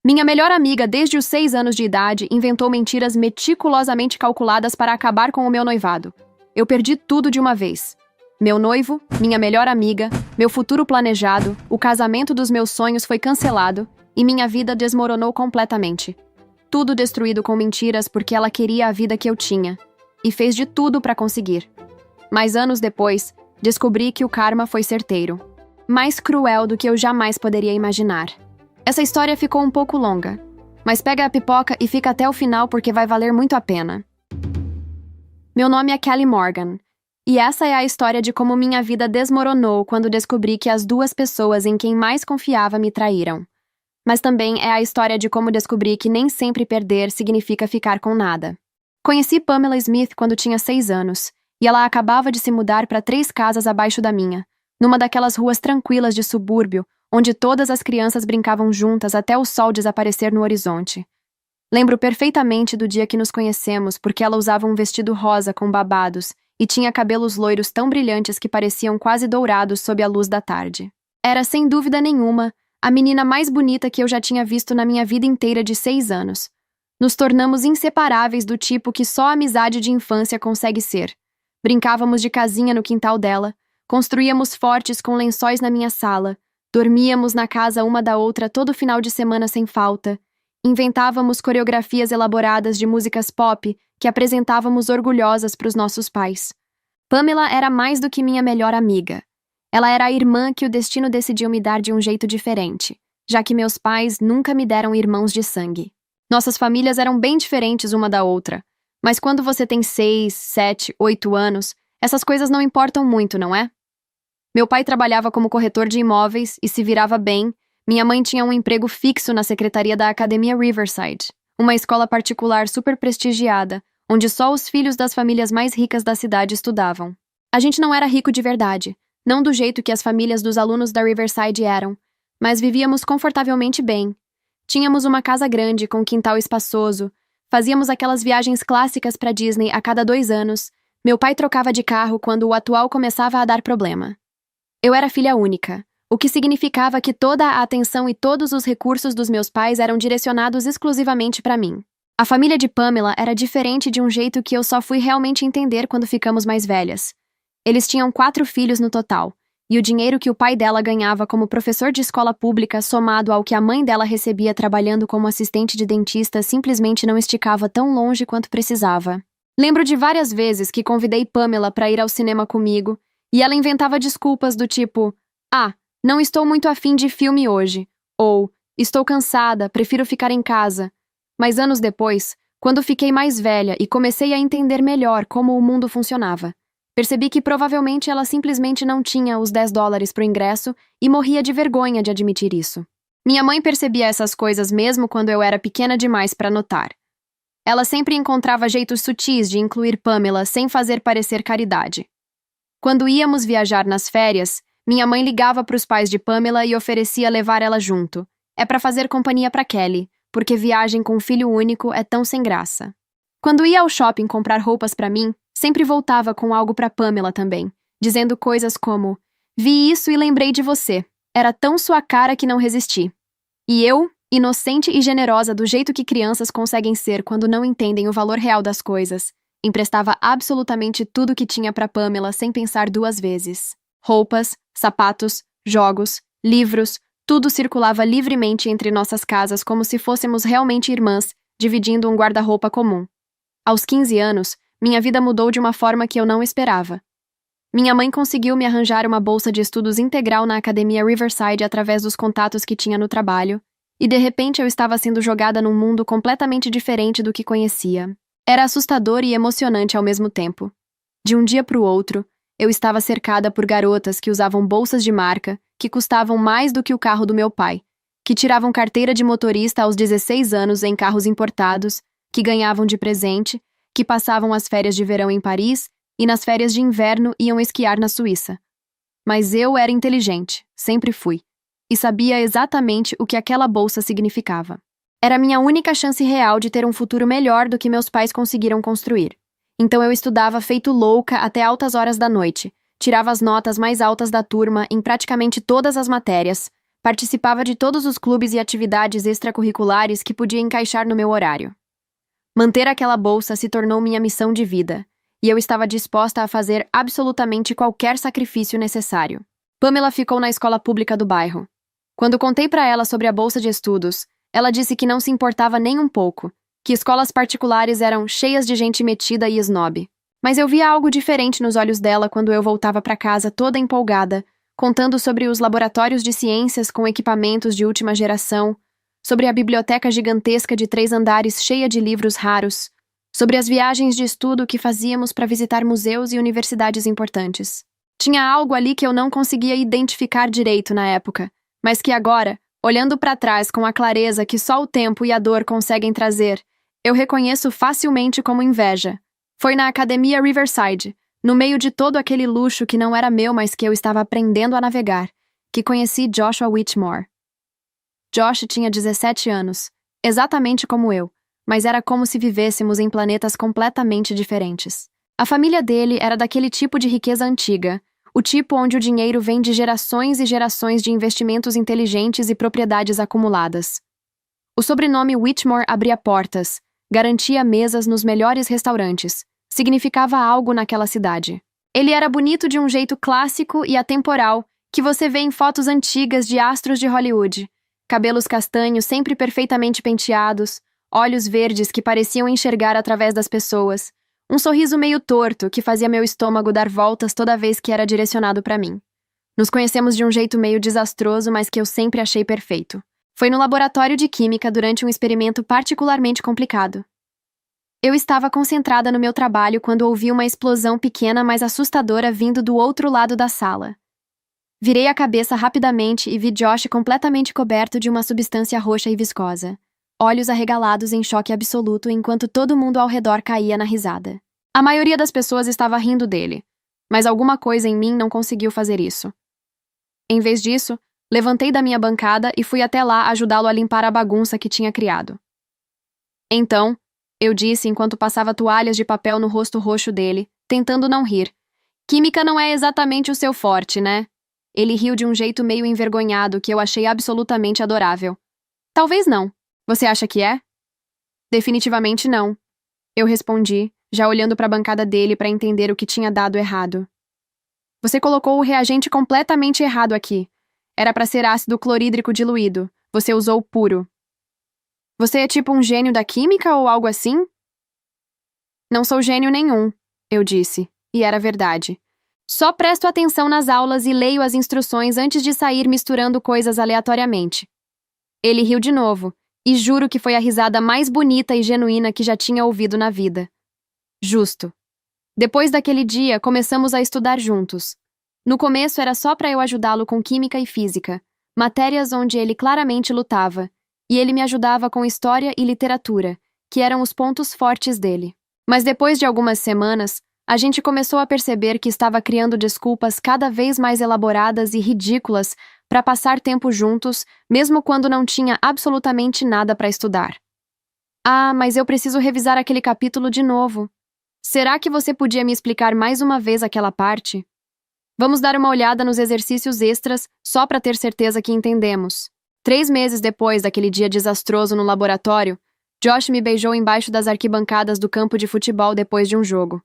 Minha melhor amiga, desde os 6 anos de idade, inventou mentiras meticulosamente calculadas para acabar com o meu noivado. Eu perdi tudo de uma vez. Meu noivo, minha melhor amiga, meu futuro planejado, o casamento dos meus sonhos foi cancelado e minha vida desmoronou completamente. Tudo destruído com mentiras porque ela queria a vida que eu tinha e fez de tudo para conseguir. Mas anos depois, descobri que o karma foi certeiro. Mais cruel do que eu jamais poderia imaginar. Essa história ficou um pouco longa, mas pega a pipoca e fica até o final porque vai valer muito a pena. Meu nome é Kelly Morgan, e essa é a história de como minha vida desmoronou quando descobri que as duas pessoas em quem mais confiava me traíram. Mas também é a história de como descobri que nem sempre perder significa ficar com nada. Conheci Pamela Smith quando tinha 6 anos, e ela acabava de se mudar para 3 casas abaixo da minha, numa daquelas ruas tranquilas de subúrbio, onde todas as crianças brincavam juntas até o sol desaparecer no horizonte. Lembro perfeitamente do dia que nos conhecemos porque ela usava um vestido rosa com babados e tinha cabelos loiros tão brilhantes que pareciam quase dourados sob a luz da tarde. Era, sem dúvida nenhuma, a menina mais bonita que eu já tinha visto na minha vida inteira de 6 anos. Nos tornamos inseparáveis do tipo que só a amizade de infância consegue ser. Brincávamos de casinha no quintal dela, construíamos fortes com lençóis na minha sala, dormíamos na casa uma da outra todo final de semana sem falta, inventávamos coreografias elaboradas de músicas pop que apresentávamos orgulhosas para os nossos pais. Pamela era mais do que minha melhor amiga. Ela era a irmã que o destino decidiu me dar de um jeito diferente, já que meus pais nunca me deram irmãos de sangue. Nossas famílias eram bem diferentes uma da outra, mas quando você tem 6, 7, 8 anos, essas coisas não importam muito, não é? Meu pai trabalhava como corretor de imóveis e se virava bem. Minha mãe tinha um emprego fixo na secretaria da Academia Riverside, uma escola particular super prestigiada, onde só os filhos das famílias mais ricas da cidade estudavam. A gente não era rico de verdade, não do jeito que as famílias dos alunos da Riverside eram, mas vivíamos confortavelmente bem. Tínhamos uma casa grande com quintal espaçoso, fazíamos aquelas viagens clássicas para Disney a cada 2 anos. Meu pai trocava de carro quando o atual começava a dar problema. Eu era filha única, o que significava que toda a atenção e todos os recursos dos meus pais eram direcionados exclusivamente para mim. A família de Pamela era diferente de um jeito que eu só fui realmente entender quando ficamos mais velhas. Eles tinham 4 filhos no total, e o dinheiro que o pai dela ganhava como professor de escola pública somado ao que a mãe dela recebia trabalhando como assistente de dentista simplesmente não esticava tão longe quanto precisava. Lembro de várias vezes que convidei Pamela para ir ao cinema comigo, e ela inventava desculpas do tipo, não estou muito afim de filme hoje, ou, estou cansada, prefiro ficar em casa. Mas anos depois, quando fiquei mais velha e comecei a entender melhor como o mundo funcionava, percebi que provavelmente ela simplesmente não tinha os $10 pro ingresso e morria de vergonha de admitir isso. Minha mãe percebia essas coisas mesmo quando eu era pequena demais para notar. Ela sempre encontrava jeitos sutis de incluir Pamela sem fazer parecer caridade. Quando íamos viajar nas férias, minha mãe ligava para os pais de Pamela e oferecia levar ela junto. É para fazer companhia para Kelly, porque viagem com filho único é tão sem graça. Quando ia ao shopping comprar roupas para mim, sempre voltava com algo para Pamela também, dizendo coisas como: "Vi isso e lembrei de você. Era tão sua cara que não resisti." E eu, inocente e generosa do jeito que crianças conseguem ser quando não entendem o valor real das coisas, emprestava absolutamente tudo que tinha para Pamela sem pensar 2 vezes. Roupas, sapatos, jogos, livros, tudo circulava livremente entre nossas casas como se fôssemos realmente irmãs, dividindo um guarda-roupa comum. Aos 15 anos, minha vida mudou de uma forma que eu não esperava. Minha mãe conseguiu me arranjar uma bolsa de estudos integral na Academia Riverside através dos contatos que tinha no trabalho, e de repente eu estava sendo jogada num mundo completamente diferente do que conhecia. Era assustador e emocionante ao mesmo tempo. De um dia para o outro, eu estava cercada por garotas que usavam bolsas de marca, que custavam mais do que o carro do meu pai, que tiravam carteira de motorista aos 16 anos em carros importados, que ganhavam de presente, que passavam as férias de verão em Paris e nas férias de inverno iam esquiar na Suíça. Mas eu era inteligente, sempre fui, e sabia exatamente o que aquela bolsa significava. Era a minha única chance real de ter um futuro melhor do que meus pais conseguiram construir. Então eu estudava feito louca até altas horas da noite, tirava as notas mais altas da turma em praticamente todas as matérias, Participava de todos os clubes e atividades extracurriculares que podia encaixar no meu horário. Manter aquela bolsa se tornou minha missão de vida, e eu estava disposta a fazer absolutamente qualquer sacrifício necessário. Pamela ficou na escola pública do bairro. Quando contei para ela sobre a bolsa de estudos, ela disse que não se importava nem um pouco, que escolas particulares eram cheias de gente metida e snob. Mas eu via algo diferente nos olhos dela quando eu voltava para casa toda empolgada, contando sobre os laboratórios de ciências com equipamentos de última geração, sobre a biblioteca gigantesca de 3 andares cheia de livros raros, sobre as viagens de estudo que fazíamos para visitar museus e universidades importantes. Tinha algo ali que eu não conseguia identificar direito na época, mas que agora, olhando para trás com a clareza que só o tempo e a dor conseguem trazer, eu reconheço facilmente como inveja. Foi na Academia Riverside, no meio de todo aquele luxo que não era meu, mas que eu estava aprendendo a navegar, que conheci Joshua Whitmore. Josh tinha 17 anos, exatamente como eu, mas era como se vivêssemos em planetas completamente diferentes. A família dele era daquele tipo de riqueza antiga, o tipo onde o dinheiro vem de gerações e gerações de investimentos inteligentes e propriedades acumuladas. O sobrenome Whitmore abria portas, garantia mesas nos melhores restaurantes, significava algo naquela cidade. Ele era bonito de um jeito clássico e atemporal que você vê em fotos antigas de astros de Hollywood. Cabelos castanhos sempre perfeitamente penteados, olhos verdes que pareciam enxergar através das pessoas, um sorriso meio torto que fazia meu estômago dar voltas toda vez que era direcionado para mim. Nos conhecemos de um jeito meio desastroso, mas que eu sempre achei perfeito. Foi no laboratório de química durante um experimento particularmente complicado. Eu estava concentrada no meu trabalho quando ouvi uma explosão pequena mas assustadora vindo do outro lado da sala. Virei a cabeça rapidamente e vi Josh completamente coberto de uma substância roxa e viscosa, olhos arregalados em choque absoluto enquanto todo mundo ao redor caía na risada. A maioria das pessoas estava rindo dele, mas alguma coisa em mim não conseguiu fazer isso. Em vez disso, levantei da minha bancada e fui até lá ajudá-lo a limpar a bagunça que tinha criado. Então, eu disse enquanto passava toalhas de papel no rosto roxo dele, tentando não rir. Química não é exatamente o seu forte, né? Ele riu de um jeito meio envergonhado que eu achei absolutamente adorável. Talvez não. Você acha que é? Definitivamente não. Eu respondi, já olhando para a bancada dele para entender o que tinha dado errado. Você colocou o reagente completamente errado aqui. Era para ser ácido clorídrico diluído. Você usou puro. Você é tipo um gênio da química ou algo assim? Não sou gênio nenhum, eu disse, e era verdade. Só presto atenção nas aulas e leio as instruções antes de sair misturando coisas aleatoriamente. Ele riu de novo, e juro que foi a risada mais bonita e genuína que já tinha ouvido na vida. Justo. Depois daquele dia, começamos a estudar juntos. No começo era só para eu ajudá-lo com química e física, matérias onde ele claramente lutava, e ele me ajudava com história e literatura, que eram os pontos fortes dele. Mas depois de algumas semanas, a gente começou a perceber que estava criando desculpas cada vez mais elaboradas e ridículas para passar tempo juntos, mesmo quando não tinha absolutamente nada para estudar. Ah, mas eu preciso revisar aquele capítulo de novo. Será que você podia me explicar mais uma vez aquela parte? Vamos dar uma olhada nos exercícios extras só para ter certeza que entendemos. 3 meses depois daquele dia desastroso no laboratório, Josh me beijou embaixo das arquibancadas do campo de futebol depois de um jogo.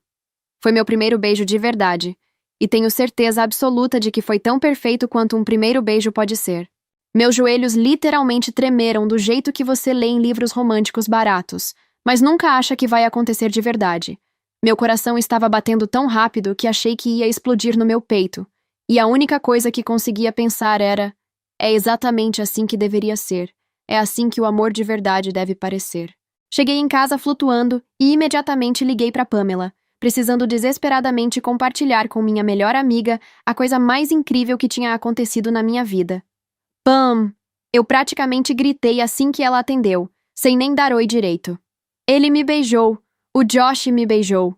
Foi meu primeiro beijo de verdade, e tenho certeza absoluta de que foi tão perfeito quanto um primeiro beijo pode ser. Meus joelhos literalmente tremeram do jeito que você lê em livros românticos baratos, mas nunca acha que vai acontecer de verdade. Meu coração estava batendo tão rápido que achei que ia explodir no meu peito, e a única coisa que conseguia pensar era: é exatamente assim que deveria ser. É assim que o amor de verdade deve parecer. Cheguei em casa flutuando e imediatamente liguei para Pamela, precisando desesperadamente compartilhar com minha melhor amiga a coisa mais incrível que tinha acontecido na minha vida. Pam! Eu praticamente gritei assim que ela atendeu, sem nem dar oi direito. Ele me beijou. O Josh me beijou.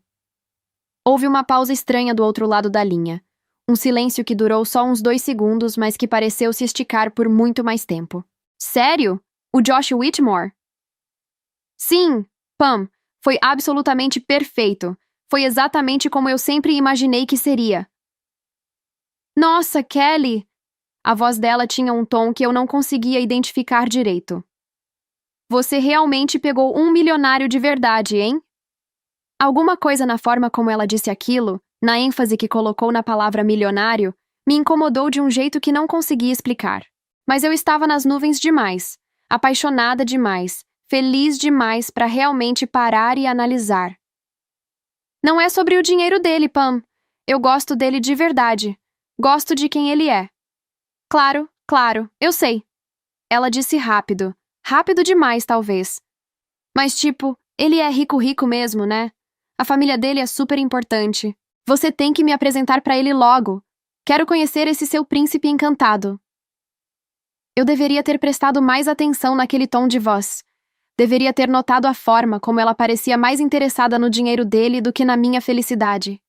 Houve uma pausa estranha do outro lado da linha. Um silêncio que durou só uns 2 segundos, mas que pareceu se esticar por muito mais tempo. Sério? O Josh Whitmore? Sim, Pam. Foi absolutamente perfeito. Foi exatamente como eu sempre imaginei que seria. Nossa, Kelly! A voz dela tinha um tom que eu não conseguia identificar direito. Você realmente pegou um milionário de verdade, hein? Alguma coisa na forma como ela disse aquilo, na ênfase que colocou na palavra milionário, me incomodou de um jeito que não conseguia explicar. Mas eu estava nas nuvens demais, apaixonada demais, feliz demais para realmente parar e analisar. Não é sobre o dinheiro dele, Pam. Eu gosto dele de verdade. Gosto de quem ele é. Claro, claro, eu sei. Ela disse rápido. Rápido demais, talvez. Mas tipo, ele é rico rico mesmo, né? A família dele é super importante. Você tem que me apresentar para ele logo. Quero conhecer esse seu príncipe encantado. Eu deveria ter prestado mais atenção naquele tom de voz. Deveria ter notado a forma como ela parecia mais interessada no dinheiro dele do que na minha felicidade.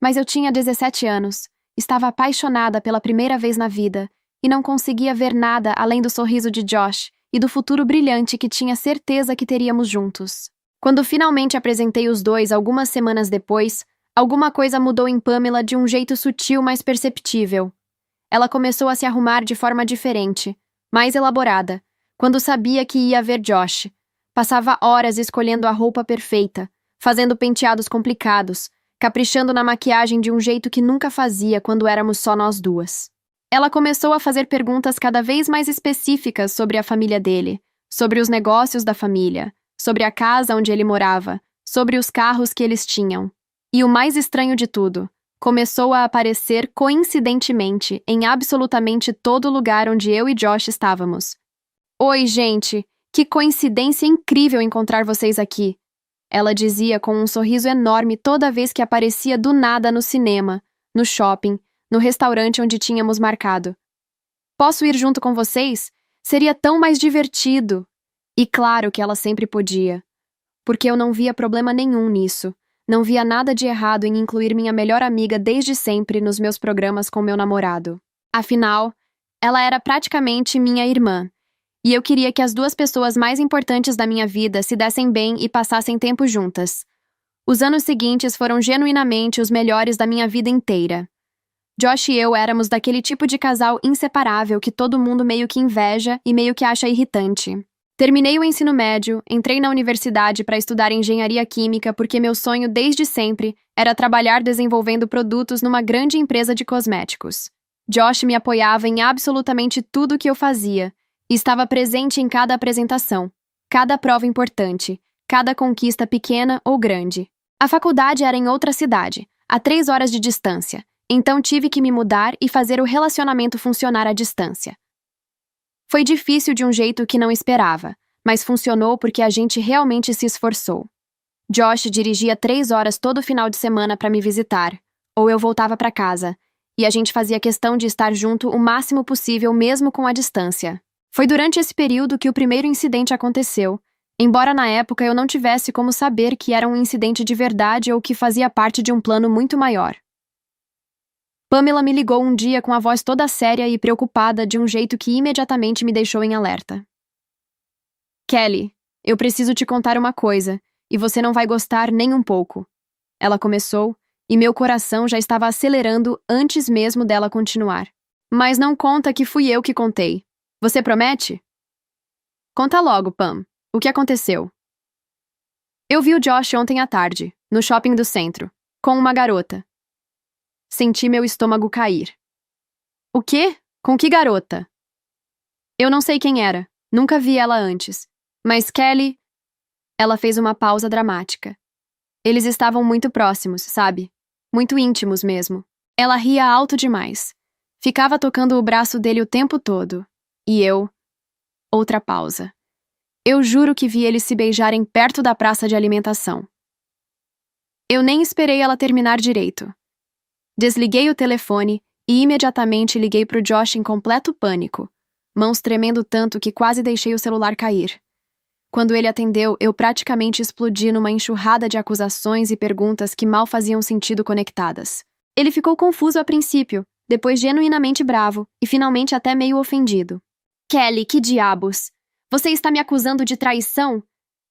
Mas eu tinha 17 anos, estava apaixonada pela primeira vez na vida e não conseguia ver nada além do sorriso de Josh e do futuro brilhante que tinha certeza que teríamos juntos. Quando finalmente apresentei os dois algumas semanas depois, alguma coisa mudou em Pamela de um jeito sutil, mas perceptível. Ela começou a se arrumar de forma diferente, mais elaborada, quando sabia que ia ver Josh. Passava horas escolhendo a roupa perfeita, fazendo penteados complicados, caprichando na maquiagem de um jeito que nunca fazia quando éramos só nós duas. Ela começou a fazer perguntas cada vez mais específicas sobre a família dele, sobre os negócios da família, sobre a casa onde ele morava, sobre os carros que eles tinham. E o mais estranho de tudo, começou a aparecer coincidentemente em absolutamente todo lugar onde eu e Josh estávamos. Oi, gente! Que coincidência incrível encontrar vocês aqui! Ela dizia com um sorriso enorme toda vez que aparecia do nada no cinema, no shopping, no restaurante onde tínhamos marcado. Posso ir junto com vocês? Seria tão mais divertido! E claro que ela sempre podia, porque eu não via problema nenhum nisso. Não via nada de errado em incluir minha melhor amiga desde sempre nos meus programas com meu namorado. Afinal, ela era praticamente minha irmã, e eu queria que as duas pessoas mais importantes da minha vida se dessem bem e passassem tempo juntas. Os anos seguintes foram genuinamente os melhores da minha vida inteira. Josh e eu éramos daquele tipo de casal inseparável que todo mundo meio que inveja e meio que acha irritante. Terminei o ensino médio, entrei na universidade para estudar engenharia química porque meu sonho desde sempre era trabalhar desenvolvendo produtos numa grande empresa de cosméticos. Josh me apoiava em absolutamente tudo que eu fazia e estava presente em cada apresentação, cada prova importante, cada conquista pequena ou grande. A faculdade era em outra cidade, a 3 horas de distância, então tive que me mudar e fazer o relacionamento funcionar à distância. Foi difícil de um jeito que não esperava, mas funcionou porque a gente realmente se esforçou. Josh dirigia 3 horas todo final de semana para me visitar, ou eu voltava para casa, e a gente fazia questão de estar junto o máximo possível mesmo com a distância. Foi durante esse período que o primeiro incidente aconteceu, embora na época eu não tivesse como saber que era um incidente de verdade ou que fazia parte de um plano muito maior. Pamela me ligou um dia com a voz toda séria e preocupada de um jeito que imediatamente me deixou em alerta. Kelly, eu preciso te contar uma coisa, e você não vai gostar nem um pouco. Ela começou, e meu coração já estava acelerando antes mesmo dela continuar. Mas não conta que fui eu que contei. Você promete? Conta logo, Pam. O que aconteceu? Eu vi o Josh ontem à tarde, no shopping do centro, com uma garota. Senti meu estômago cair. O quê? Com que garota? Eu não sei quem era, nunca vi ela antes. Mas Kelly... Ela fez uma pausa dramática. Eles estavam muito próximos, sabe? Muito íntimos mesmo. Ela ria alto demais. Ficava tocando o braço dele o tempo todo. E eu... Outra pausa. Eu juro que vi eles se beijarem perto da praça de alimentação. Eu nem esperei ela terminar direito. Desliguei o telefone e imediatamente liguei pro Josh em completo pânico, mãos tremendo tanto que quase deixei o celular cair. Quando ele atendeu, eu praticamente explodi numa enxurrada de acusações e perguntas que mal faziam sentido conectadas. Ele ficou confuso a princípio, depois genuinamente bravo e finalmente até meio ofendido. Kelly, que diabos? Você está me acusando de traição?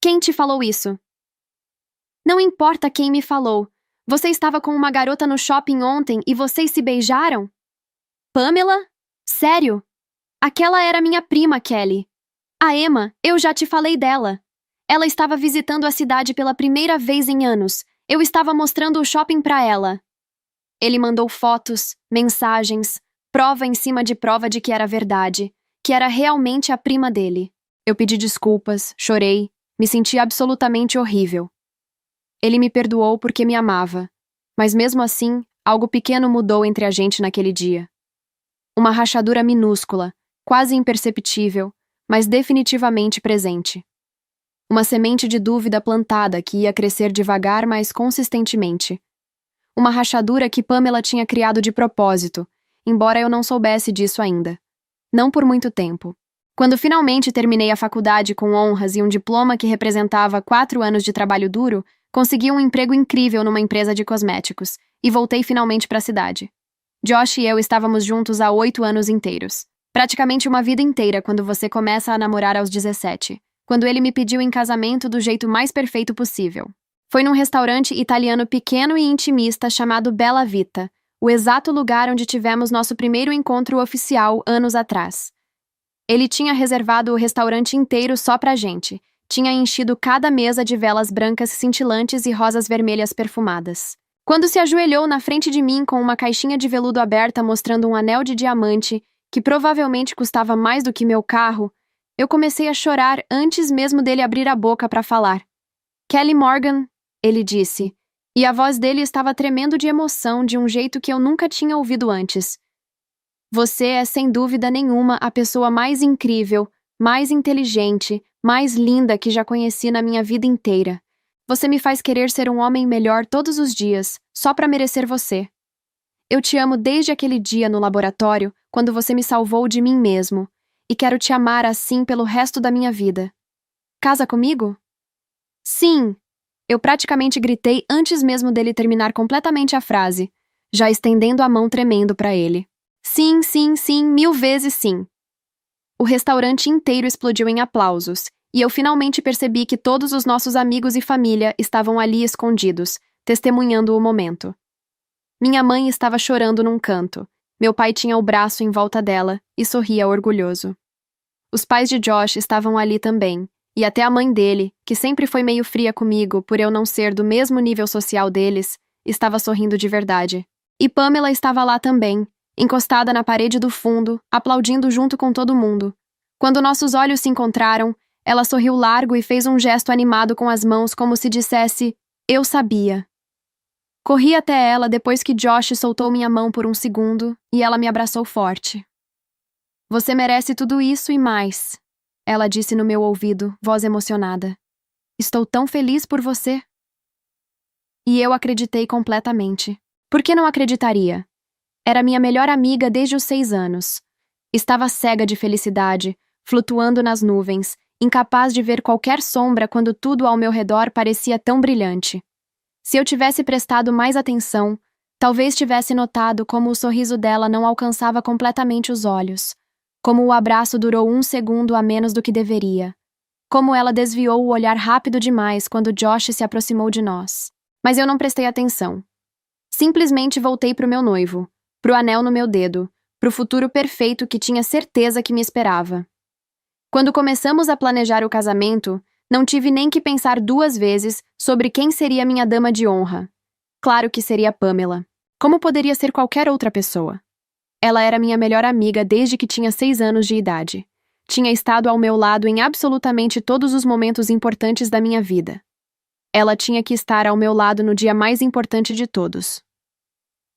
Quem te falou isso? Não importa quem me falou. Você estava com uma garota no shopping ontem e vocês se beijaram? Pamela? Sério? Aquela era minha prima, Kelly. A Emma, eu já te falei dela. Ela estava visitando a cidade pela primeira vez em anos. Eu estava mostrando o shopping para ela. Ele mandou fotos, mensagens, prova em cima de prova de que era verdade, que era realmente a prima dele. Eu pedi desculpas, chorei, me senti absolutamente horrível. Ele me perdoou porque me amava, mas mesmo assim, algo pequeno mudou entre a gente naquele dia. Uma rachadura minúscula, quase imperceptível, mas definitivamente presente. Uma semente de dúvida plantada que ia crescer devagar, mas consistentemente. Uma rachadura que Pamela tinha criado de propósito, embora eu não soubesse disso ainda. Não por muito tempo. Quando finalmente terminei a faculdade com honras e um diploma que representava 4 anos de trabalho duro, consegui um emprego incrível numa empresa de cosméticos e voltei finalmente para a cidade. Josh e eu estávamos juntos há 8 anos inteiros. Praticamente uma vida inteira quando você começa a namorar aos 17. Quando ele me pediu em casamento do jeito mais perfeito possível. Foi num restaurante italiano pequeno e intimista chamado Bella Vita, o exato lugar onde tivemos nosso primeiro encontro oficial anos atrás. Ele tinha reservado o restaurante inteiro só pra gente. Tinha enchido cada mesa de velas brancas cintilantes e rosas vermelhas perfumadas. Quando se ajoelhou na frente de mim com uma caixinha de veludo aberta mostrando um anel de diamante, que provavelmente custava mais do que meu carro, eu comecei a chorar antes mesmo dele abrir a boca para falar. Kelly Morgan, ele disse, e a voz dele estava tremendo de emoção de um jeito que eu nunca tinha ouvido antes. Você é, sem dúvida nenhuma, a pessoa mais incrível, mais inteligente, mais linda que já conheci na minha vida inteira. Você me faz querer ser um homem melhor todos os dias, só para merecer você. Eu te amo desde aquele dia no laboratório, quando você me salvou de mim mesmo, e quero te amar assim pelo resto da minha vida. Casa comigo? Sim! Eu praticamente gritei antes mesmo dele terminar completamente a frase, já estendendo a mão tremendo para ele. Sim, sim, sim, 1000 vezes sim. O restaurante inteiro explodiu em aplausos, e eu finalmente percebi que todos os nossos amigos e família estavam ali escondidos, testemunhando o momento. Minha mãe estava chorando num canto. Meu pai tinha o braço em volta dela e sorria orgulhoso. Os pais de Josh estavam ali também, e até a mãe dele, que sempre foi meio fria comigo por eu não ser do mesmo nível social deles, estava sorrindo de verdade. E Pamela estava lá também, encostada na parede do fundo, aplaudindo junto com todo mundo. Quando nossos olhos se encontraram, ela sorriu largo e fez um gesto animado com as mãos como se dissesse, eu sabia. Corri até ela depois que Josh soltou minha mão por um segundo e ela me abraçou forte. Você merece tudo isso e mais, ela disse no meu ouvido, voz emocionada. Estou tão feliz por você. E eu acreditei completamente. Por que não acreditaria? Era minha melhor amiga desde os 6 anos. Estava cega de felicidade, flutuando nas nuvens, incapaz de ver qualquer sombra quando tudo ao meu redor parecia tão brilhante. Se eu tivesse prestado mais atenção, talvez tivesse notado como o sorriso dela não alcançava completamente os olhos, como o abraço durou 1 segundo a menos do que deveria, como ela desviou o olhar rápido demais quando Josh se aproximou de nós. Mas eu não prestei atenção. Simplesmente voltei pro meu noivo, pro anel no meu dedo, pro futuro perfeito que tinha certeza que me esperava. Quando começamos a planejar o casamento, não tive nem que pensar 2 vezes sobre quem seria minha dama de honra. Claro que seria Pamela. Como poderia ser qualquer outra pessoa? Ela era minha melhor amiga desde que tinha 6 anos de idade. Tinha estado ao meu lado em absolutamente todos os momentos importantes da minha vida. Ela tinha que estar ao meu lado no dia mais importante de todos.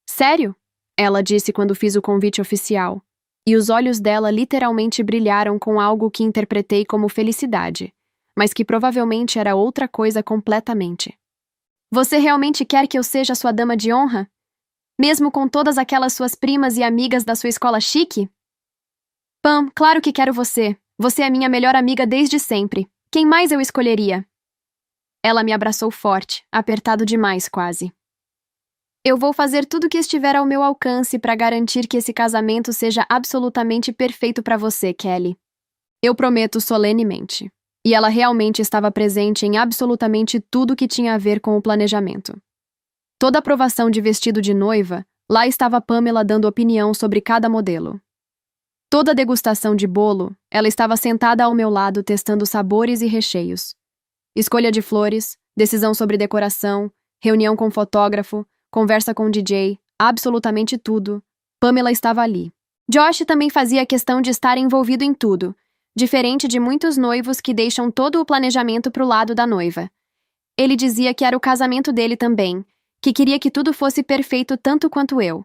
Sério? Ela disse quando fiz o convite oficial, e os olhos dela literalmente brilharam com algo que interpretei como felicidade, mas que provavelmente era outra coisa completamente. Você realmente quer que eu seja sua dama de honra? Mesmo com todas aquelas suas primas e amigas da sua escola chique? Pam, claro que quero você. Você é minha melhor amiga desde sempre. Quem mais eu escolheria? Ela me abraçou forte, apertado demais quase. Eu vou fazer tudo o que estiver ao meu alcance para garantir que esse casamento seja absolutamente perfeito para você, Kelly. Eu prometo solenemente. E ela realmente estava presente em absolutamente tudo que tinha a ver com o planejamento. Toda aprovação de vestido de noiva, lá estava Pamela dando opinião sobre cada modelo. Toda a degustação de bolo, ela estava sentada ao meu lado testando sabores e recheios. Escolha de flores, decisão sobre decoração, reunião com fotógrafo, conversa com DJ, absolutamente tudo. Pamela estava ali. Josh também fazia questão de estar envolvido em tudo, diferente de muitos noivos que deixam todo o planejamento para o lado da noiva. Ele dizia que era o casamento dele também, que queria que tudo fosse perfeito tanto quanto eu.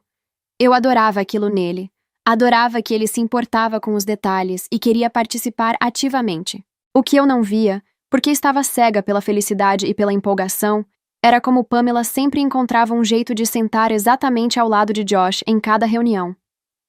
Eu adorava aquilo nele. Adorava que ele se importava com os detalhes e queria participar ativamente. O que eu não via, porque estava cega pela felicidade e pela empolgação, era como Pamela sempre encontrava um jeito de sentar exatamente ao lado de Josh em cada reunião.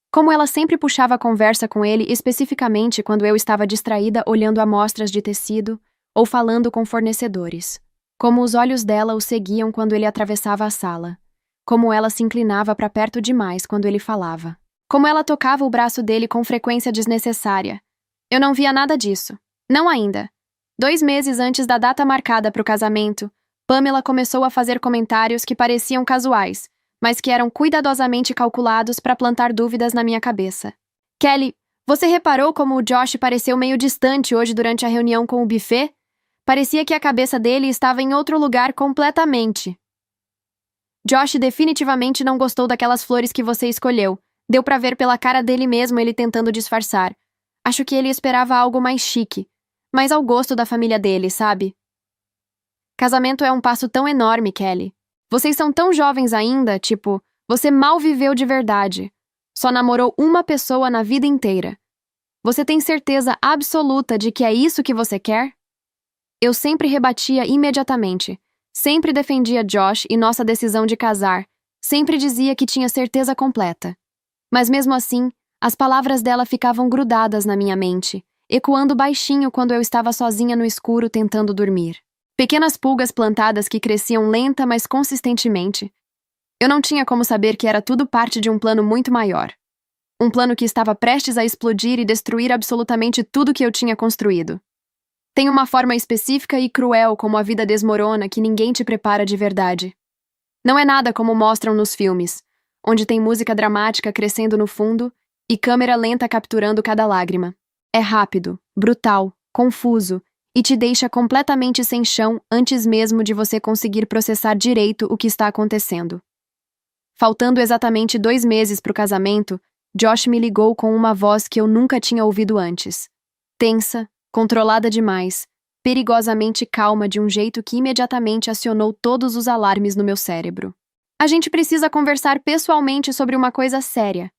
Como ela sempre puxava a conversa com ele especificamente quando eu estava distraída olhando amostras de tecido ou falando com fornecedores. Como os olhos dela o seguiam quando ele atravessava a sala. Como ela se inclinava para perto demais quando ele falava. Como ela tocava o braço dele com frequência desnecessária. Eu não via nada disso. Não ainda. 2 meses antes da data marcada para o casamento, Pamela começou a fazer comentários que pareciam casuais, mas que eram cuidadosamente calculados para plantar dúvidas na minha cabeça. Kelly, você reparou como o Josh pareceu meio distante hoje durante a reunião com o buffet? Parecia que a cabeça dele estava em outro lugar completamente. Josh definitivamente não gostou daquelas flores que você escolheu. Deu pra ver pela cara dele mesmo ele tentando disfarçar. Acho que ele esperava algo mais chique, mais ao gosto da família dele, sabe? Casamento é um passo tão enorme, Kelly. Vocês são tão jovens ainda, tipo, você mal viveu de verdade. Só namorou uma pessoa na vida inteira. Você tem certeza absoluta de que é isso que você quer? Eu sempre rebatia imediatamente. Sempre defendia Josh e nossa decisão de casar. Sempre dizia que tinha certeza completa. Mas mesmo assim, as palavras dela ficavam grudadas na minha mente, ecoando baixinho quando eu estava sozinha no escuro tentando dormir. Pequenas pulgas plantadas que cresciam lenta, mas consistentemente. Eu não tinha como saber que era tudo parte de um plano muito maior. Um plano que estava prestes a explodir e destruir absolutamente tudo que eu tinha construído. Tem uma forma específica e cruel como a vida desmorona que ninguém te prepara de verdade. Não é nada como mostram nos filmes, onde tem música dramática crescendo no fundo e câmera lenta capturando cada lágrima. É rápido, brutal, confuso e te deixa completamente sem chão antes mesmo de você conseguir processar direito o que está acontecendo. Faltando exatamente 2 meses para o casamento, Josh me ligou com uma voz que eu nunca tinha ouvido antes. Tensa, controlada demais, perigosamente calma de um jeito que imediatamente acionou todos os alarmes no meu cérebro. A gente precisa conversar pessoalmente sobre uma coisa séria.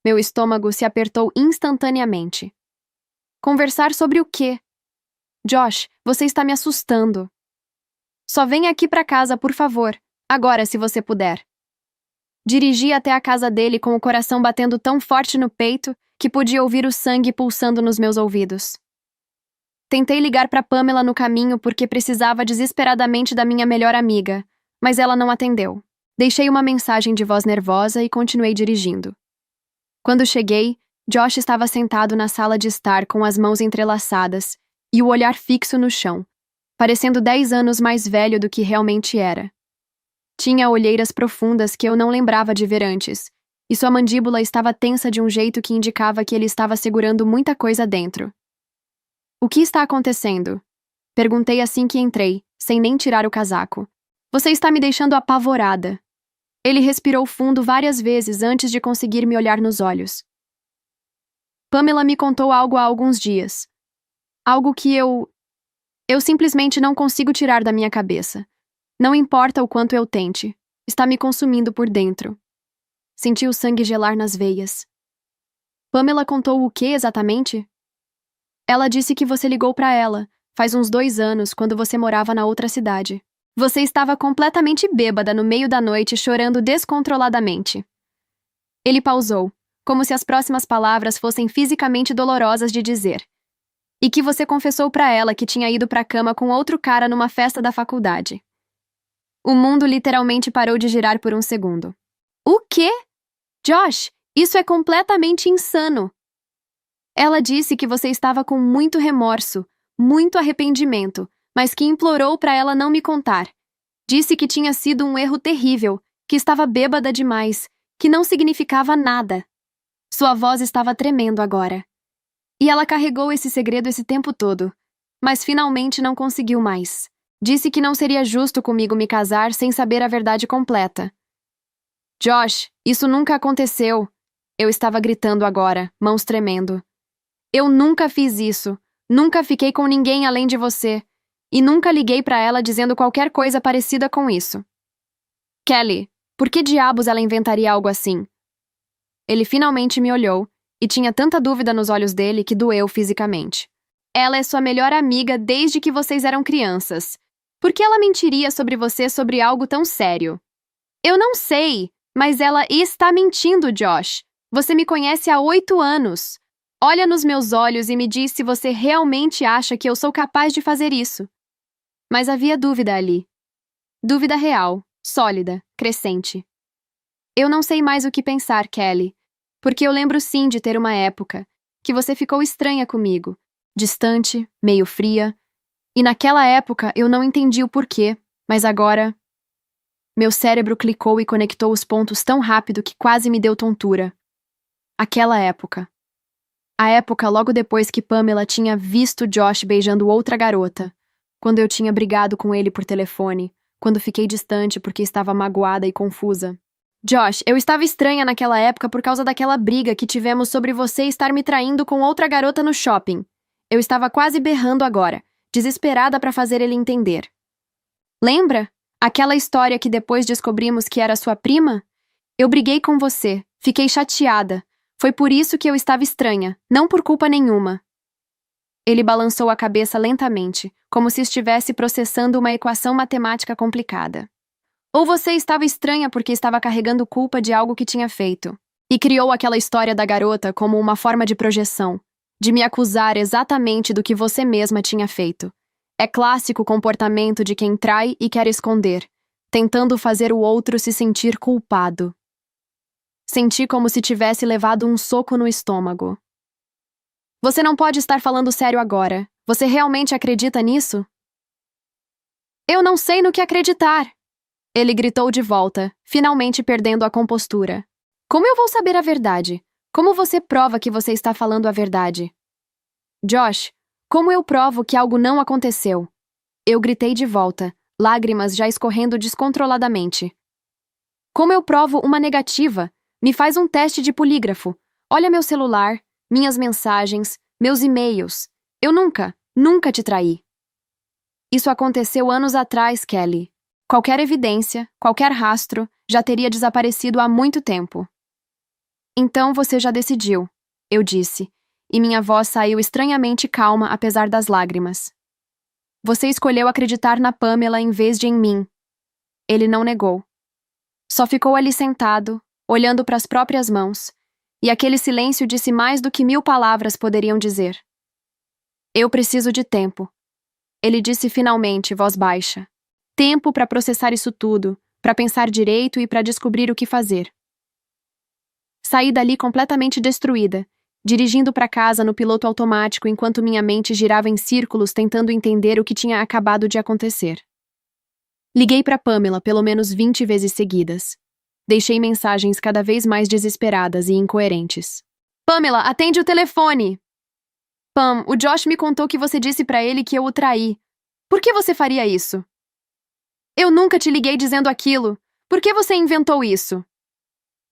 Meu estômago se apertou instantaneamente. Conversar sobre o quê? Josh, você está me assustando. Só venha aqui para casa, por favor. Agora, se você puder. Dirigi até a casa dele com o coração batendo tão forte no peito que podia ouvir o sangue pulsando nos meus ouvidos. Tentei ligar para Pamela no caminho porque precisava desesperadamente da minha melhor amiga, mas ela não atendeu. Deixei uma mensagem de voz nervosa e continuei dirigindo. Quando cheguei, Josh estava sentado na sala de estar com as mãos entrelaçadas e o olhar fixo no chão, parecendo 10 anos mais velho do que realmente era. Tinha olheiras profundas que eu não lembrava de ver antes, e sua mandíbula estava tensa de um jeito que indicava que ele estava segurando muita coisa dentro. O que está acontecendo? Perguntei assim que entrei, sem nem tirar o casaco. Você está me deixando apavorada. Ele respirou fundo várias vezes antes de conseguir me olhar nos olhos. Pamela me contou algo há alguns dias. Algo que eu simplesmente não consigo tirar da minha cabeça. Não importa o quanto eu tente, está me consumindo por dentro. Senti o sangue gelar nas veias. Pamela contou o que exatamente? Ela disse que você ligou para ela, faz uns 2 anos, quando você morava na outra cidade. Você estava completamente bêbada no meio da noite, chorando descontroladamente. Ele pausou, como se as próximas palavras fossem fisicamente dolorosas de dizer. E que você confessou para ela que tinha ido para a cama com outro cara numa festa da faculdade. O mundo literalmente parou de girar por um segundo. O quê? Josh, isso é completamente insano. Ela disse que você estava com muito remorso, muito arrependimento, mas que implorou para ela não me contar. Disse que tinha sido um erro terrível, que estava bêbada demais, que não significava nada. Sua voz estava tremendo agora. E ela carregou esse segredo esse tempo todo, mas finalmente não conseguiu mais. Disse que não seria justo comigo me casar sem saber a verdade completa. Josh, isso nunca aconteceu. Eu estava gritando agora, mãos tremendo. Eu nunca fiz isso. Nunca fiquei com ninguém além de você. E nunca liguei para ela dizendo qualquer coisa parecida com isso. Kelly, por que diabos ela inventaria algo assim? Ele finalmente me olhou, e tinha tanta dúvida nos olhos dele que doeu fisicamente. Ela é sua melhor amiga desde que vocês eram crianças. Por que ela mentiria sobre você sobre algo tão sério? Eu não sei, mas ela está mentindo, Josh. Você me conhece há 8 anos. Olha nos meus olhos e me diz se você realmente acha que eu sou capaz de fazer isso. Mas havia dúvida ali. Dúvida real, sólida, crescente. Eu não sei mais o que pensar, Kelly, porque eu lembro sim de ter uma época que você ficou estranha comigo, distante, meio fria, e naquela época eu não entendi o porquê, mas agora... Meu cérebro clicou e conectou os pontos tão rápido que quase me deu tontura. Aquela época. A época logo depois que Pamela tinha visto Josh beijando outra garota, quando eu tinha brigado com ele por telefone, quando fiquei distante porque estava magoada e confusa. Josh, eu estava estranha naquela época por causa daquela briga que tivemos sobre você estar me traindo com outra garota no shopping. Eu estava quase berrando agora, desesperada para fazer ele entender. Lembra? Aquela história que depois descobrimos que era sua prima? Eu briguei com você, fiquei chateada. Foi por isso que eu estava estranha, não por culpa nenhuma. Ele balançou a cabeça lentamente, como se estivesse processando uma equação matemática complicada. Ou você estava estranha porque estava carregando culpa de algo que tinha feito, e criou aquela história da garota como uma forma de projeção, de me acusar exatamente do que você mesma tinha feito. É clássico comportamento de quem trai e quer esconder, tentando fazer o outro se sentir culpado. Senti como se tivesse levado um soco no estômago. Você não pode estar falando sério agora. Você realmente acredita nisso? Eu não sei no que acreditar. Ele gritou de volta, finalmente perdendo a compostura. Como eu vou saber a verdade? Como você prova que você está falando a verdade? Josh, como eu provo que algo não aconteceu? Eu gritei de volta, lágrimas já escorrendo descontroladamente. Como eu provo uma negativa? Me faz um teste de polígrafo. Olha meu celular, minhas mensagens, meus e-mails. Eu nunca te traí. Isso aconteceu anos atrás, Kelly. Qualquer evidência, qualquer rastro, já teria desaparecido há muito tempo. Então você já decidiu, eu disse, e minha voz saiu estranhamente calma apesar das lágrimas. Você escolheu acreditar na Pamela em vez de em mim. Ele não negou. Só ficou ali sentado, olhando para as próprias mãos, e aquele silêncio disse mais do que 1000 palavras poderiam dizer. Eu preciso de tempo. Ele disse finalmente, voz baixa. Tempo para processar isso tudo, para pensar direito e para descobrir o que fazer. Saí dali completamente destruída, dirigindo para casa no piloto automático enquanto minha mente girava em círculos tentando entender o que tinha acabado de acontecer. Liguei para Pamela pelo menos 20 vezes seguidas. Deixei mensagens cada vez mais desesperadas e incoerentes. Pamela, atende o telefone! Pam, o Josh me contou que você disse para ele que eu o traí. Por que você faria isso? Eu nunca te liguei dizendo aquilo. Por que você inventou isso?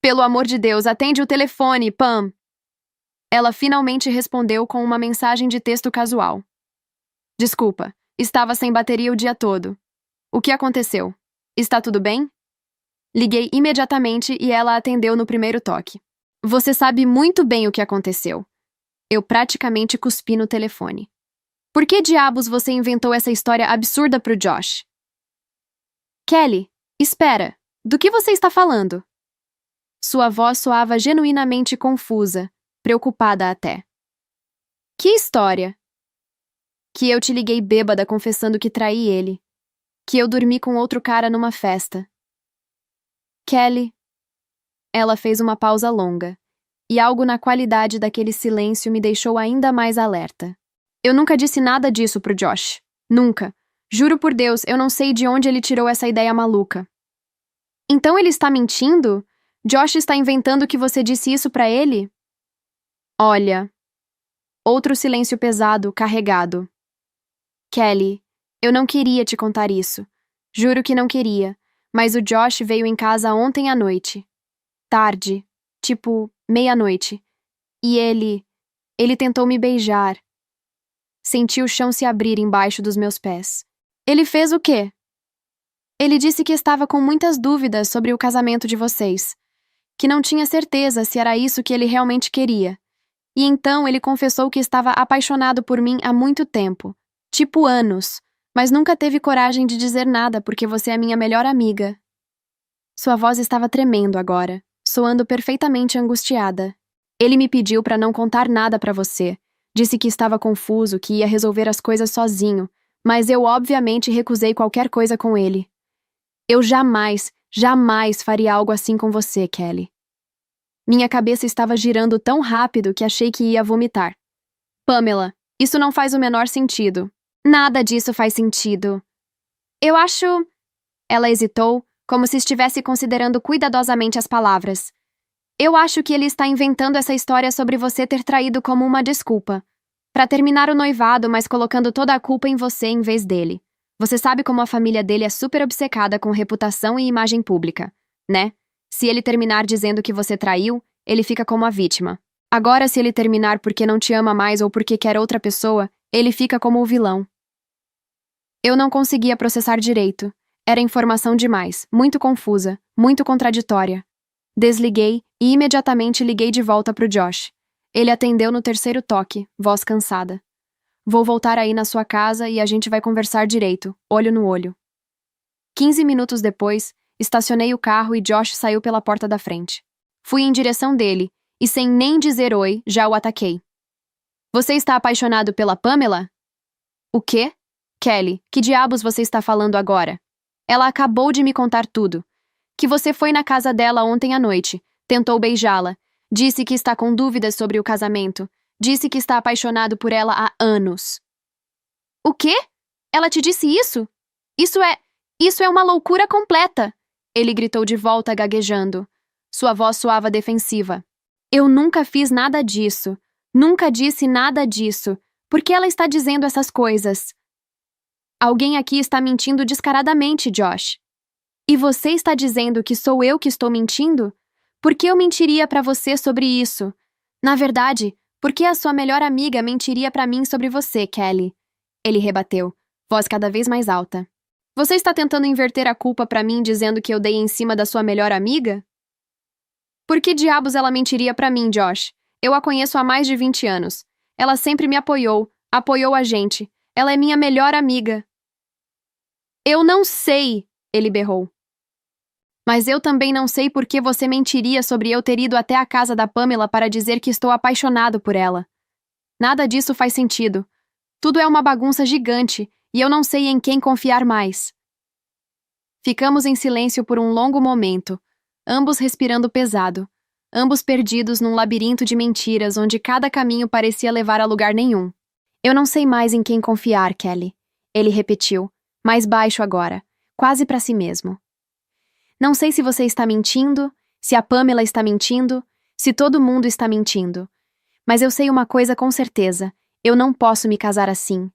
Pelo amor de Deus, atende o telefone, Pam! Ela finalmente respondeu com uma mensagem de texto casual. Desculpa, estava sem bateria o dia todo. O que aconteceu? Está tudo bem? Liguei imediatamente e ela atendeu no primeiro toque. Você sabe muito bem o que aconteceu. Eu praticamente cuspi no telefone. Por que diabos você inventou essa história absurda pro Josh? Kelly, espera. Do que você está falando? Sua voz soava genuinamente confusa, preocupada até. Que história? Que eu te liguei bêbada confessando que traí ele. Que eu dormi com outro cara numa festa. Kelly. Ela fez uma pausa longa, e algo na qualidade daquele silêncio me deixou ainda mais alerta. Eu nunca disse nada disso pro Josh. Nunca. Juro por Deus, eu não sei de onde ele tirou essa ideia maluca. Então ele está mentindo? Josh está inventando que você disse isso pra ele? Olha. Outro silêncio pesado, carregado. Kelly, eu não queria te contar isso. Juro que não queria, mas o Josh veio em casa ontem à noite. Tarde, tipo, meia-noite. E ele tentou me beijar. Senti o chão se abrir embaixo dos meus pés. Ele fez o quê? Ele disse que estava com muitas dúvidas sobre o casamento de vocês, que não tinha certeza se era isso que ele realmente queria. E então ele confessou que estava apaixonado por mim há muito tempo, tipo anos, mas nunca teve coragem de dizer nada porque você é minha melhor amiga. Sua voz estava tremendo agora, soando perfeitamente angustiada. Ele me pediu para não contar nada para você. Disse que estava confuso, que ia resolver as coisas sozinho, mas eu obviamente recusei qualquer coisa com ele. Eu jamais, jamais faria algo assim com você, Kelly. Minha cabeça estava girando tão rápido que achei que ia vomitar. Pamela, isso não faz o menor sentido. Nada disso faz sentido. Eu acho... Ela hesitou, como se estivesse considerando cuidadosamente as palavras. Eu acho que ele está inventando essa história sobre você ter traído como uma desculpa. Para terminar o noivado, mas colocando toda a culpa em você em vez dele. Você sabe como a família dele é super obcecada com reputação e imagem pública, né? Se ele terminar dizendo que você traiu, ele fica como a vítima. Agora, se ele terminar porque não te ama mais ou porque quer outra pessoa, ele fica como o vilão. Eu não conseguia processar direito. Era informação demais, muito confusa, muito contraditória. Desliguei e imediatamente liguei de volta pro Josh. Ele atendeu no terceiro toque, voz cansada. Vou voltar aí na sua casa e a gente vai conversar direito, olho no olho. 15 minutos depois, estacionei o carro e Josh saiu pela porta da frente. Fui em direção dele e, sem nem dizer oi, já o ataquei. Você está apaixonado pela Pamela? O quê? Kelly, que diabos você está falando agora? Ela acabou de me contar tudo. Que você foi na casa dela ontem à noite, tentou beijá-la, disse que está com dúvidas sobre o casamento, disse que está apaixonado por ela há anos. O quê? Ela te disse isso? Isso é uma loucura completa! Ele gritou de volta, gaguejando. Sua voz soava defensiva. Eu nunca fiz nada disso. Nunca disse nada disso. Por que ela está dizendo essas coisas? Alguém aqui está mentindo descaradamente, Josh. E você está dizendo que sou eu que estou mentindo? Por que eu mentiria para você sobre isso? Na verdade, por que a sua melhor amiga mentiria para mim sobre você, Kelly? Ele rebateu, voz cada vez mais alta. Você está tentando inverter a culpa para mim dizendo que eu dei em cima da sua melhor amiga? Por que diabos ela mentiria para mim, Josh? Eu a conheço há mais de 20 anos. Ela sempre me apoiou a gente. Ela é minha melhor amiga. Eu não sei, ele berrou. Mas eu também não sei por que você mentiria sobre eu ter ido até a casa da Pamela para dizer que estou apaixonado por ela. Nada disso faz sentido. Tudo é uma bagunça gigante e eu não sei em quem confiar mais. Ficamos em silêncio por um longo momento, ambos respirando pesado, ambos perdidos num labirinto de mentiras onde cada caminho parecia levar a lugar nenhum. Eu não sei mais em quem confiar, Kelly. Ele repetiu, mais baixo agora, quase para si mesmo. Não sei se você está mentindo, se a Pamela está mentindo, se todo mundo está mentindo. Mas eu sei uma coisa com certeza, eu não posso me casar assim.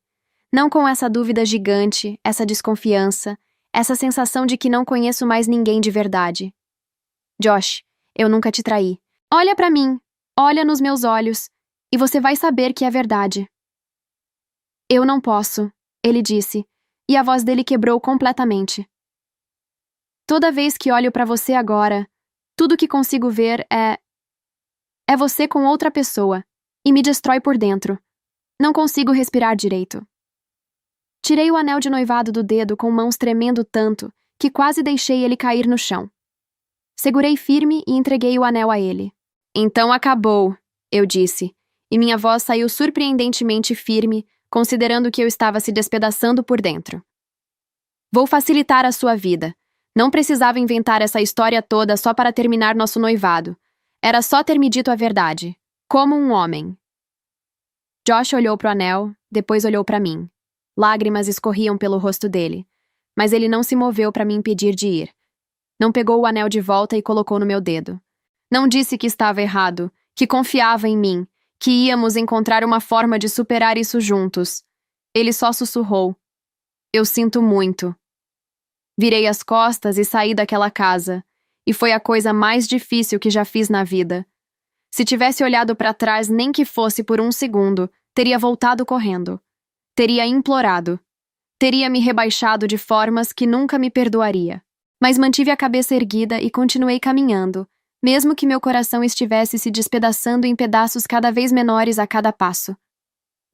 Não com essa dúvida gigante, essa desconfiança, essa sensação de que não conheço mais ninguém de verdade. Josh, eu nunca te traí. Olha para mim, olha nos meus olhos, e você vai saber que é verdade. Eu não posso, ele disse, e a voz dele quebrou completamente. Toda vez que olho para você agora, tudo que consigo ver é você com outra pessoa, e me destrói por dentro. Não consigo respirar direito. Tirei o anel de noivado do dedo com mãos tremendo tanto que quase deixei ele cair no chão. Segurei firme e entreguei o anel a ele. Então acabou, eu disse, e minha voz saiu surpreendentemente firme, considerando que eu estava se despedaçando por dentro. Vou facilitar a sua vida. Não precisava inventar essa história toda só para terminar nosso noivado. Era só ter me dito a verdade. Como um homem. Josh olhou pro anel, depois olhou para mim. Lágrimas escorriam pelo rosto dele, mas ele não se moveu para me impedir de ir. Não pegou o anel de volta e colocou no meu dedo. Não disse que estava errado, que confiava em mim, Que íamos encontrar uma forma de superar isso juntos. Ele só sussurrou. Eu sinto muito. Virei as costas e saí daquela casa, e foi a coisa mais difícil que já fiz na vida. Se tivesse olhado para trás nem que fosse por um segundo, teria voltado correndo. Teria implorado. Teria me rebaixado de formas que nunca me perdoaria. Mas mantive a cabeça erguida e continuei caminhando, mesmo que meu coração estivesse se despedaçando em pedaços cada vez menores a cada passo.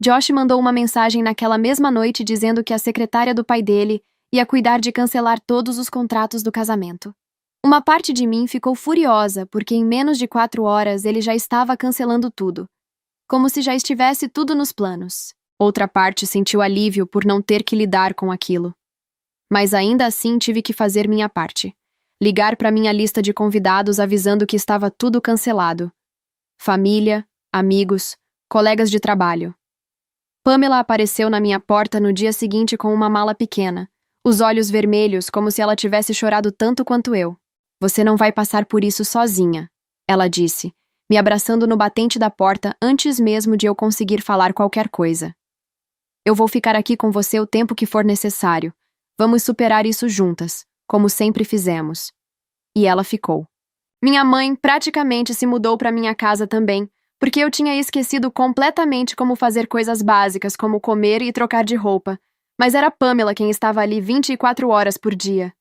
Josh mandou uma mensagem naquela mesma noite dizendo que a secretária do pai dele ia cuidar de cancelar todos os contratos do casamento. Uma parte de mim ficou furiosa porque em menos de 4 horas ele já estava cancelando tudo, como se já estivesse tudo nos planos. Outra parte sentiu alívio por não ter que lidar com aquilo. Mas ainda assim tive que fazer minha parte. Ligar para minha lista de convidados avisando que estava tudo cancelado. Família, amigos, colegas de trabalho. Pamela apareceu na minha porta no dia seguinte com uma mala pequena, os olhos vermelhos como se ela tivesse chorado tanto quanto eu. Você não vai passar por isso sozinha, ela disse, me abraçando no batente da porta antes mesmo de eu conseguir falar qualquer coisa. Eu vou ficar aqui com você o tempo que for necessário. Vamos superar isso juntas, como sempre fizemos. E ela ficou. Minha mãe praticamente se mudou para minha casa também, porque eu tinha esquecido completamente como fazer coisas básicas como comer e trocar de roupa, mas era Pamela quem estava ali 24 horas por dia.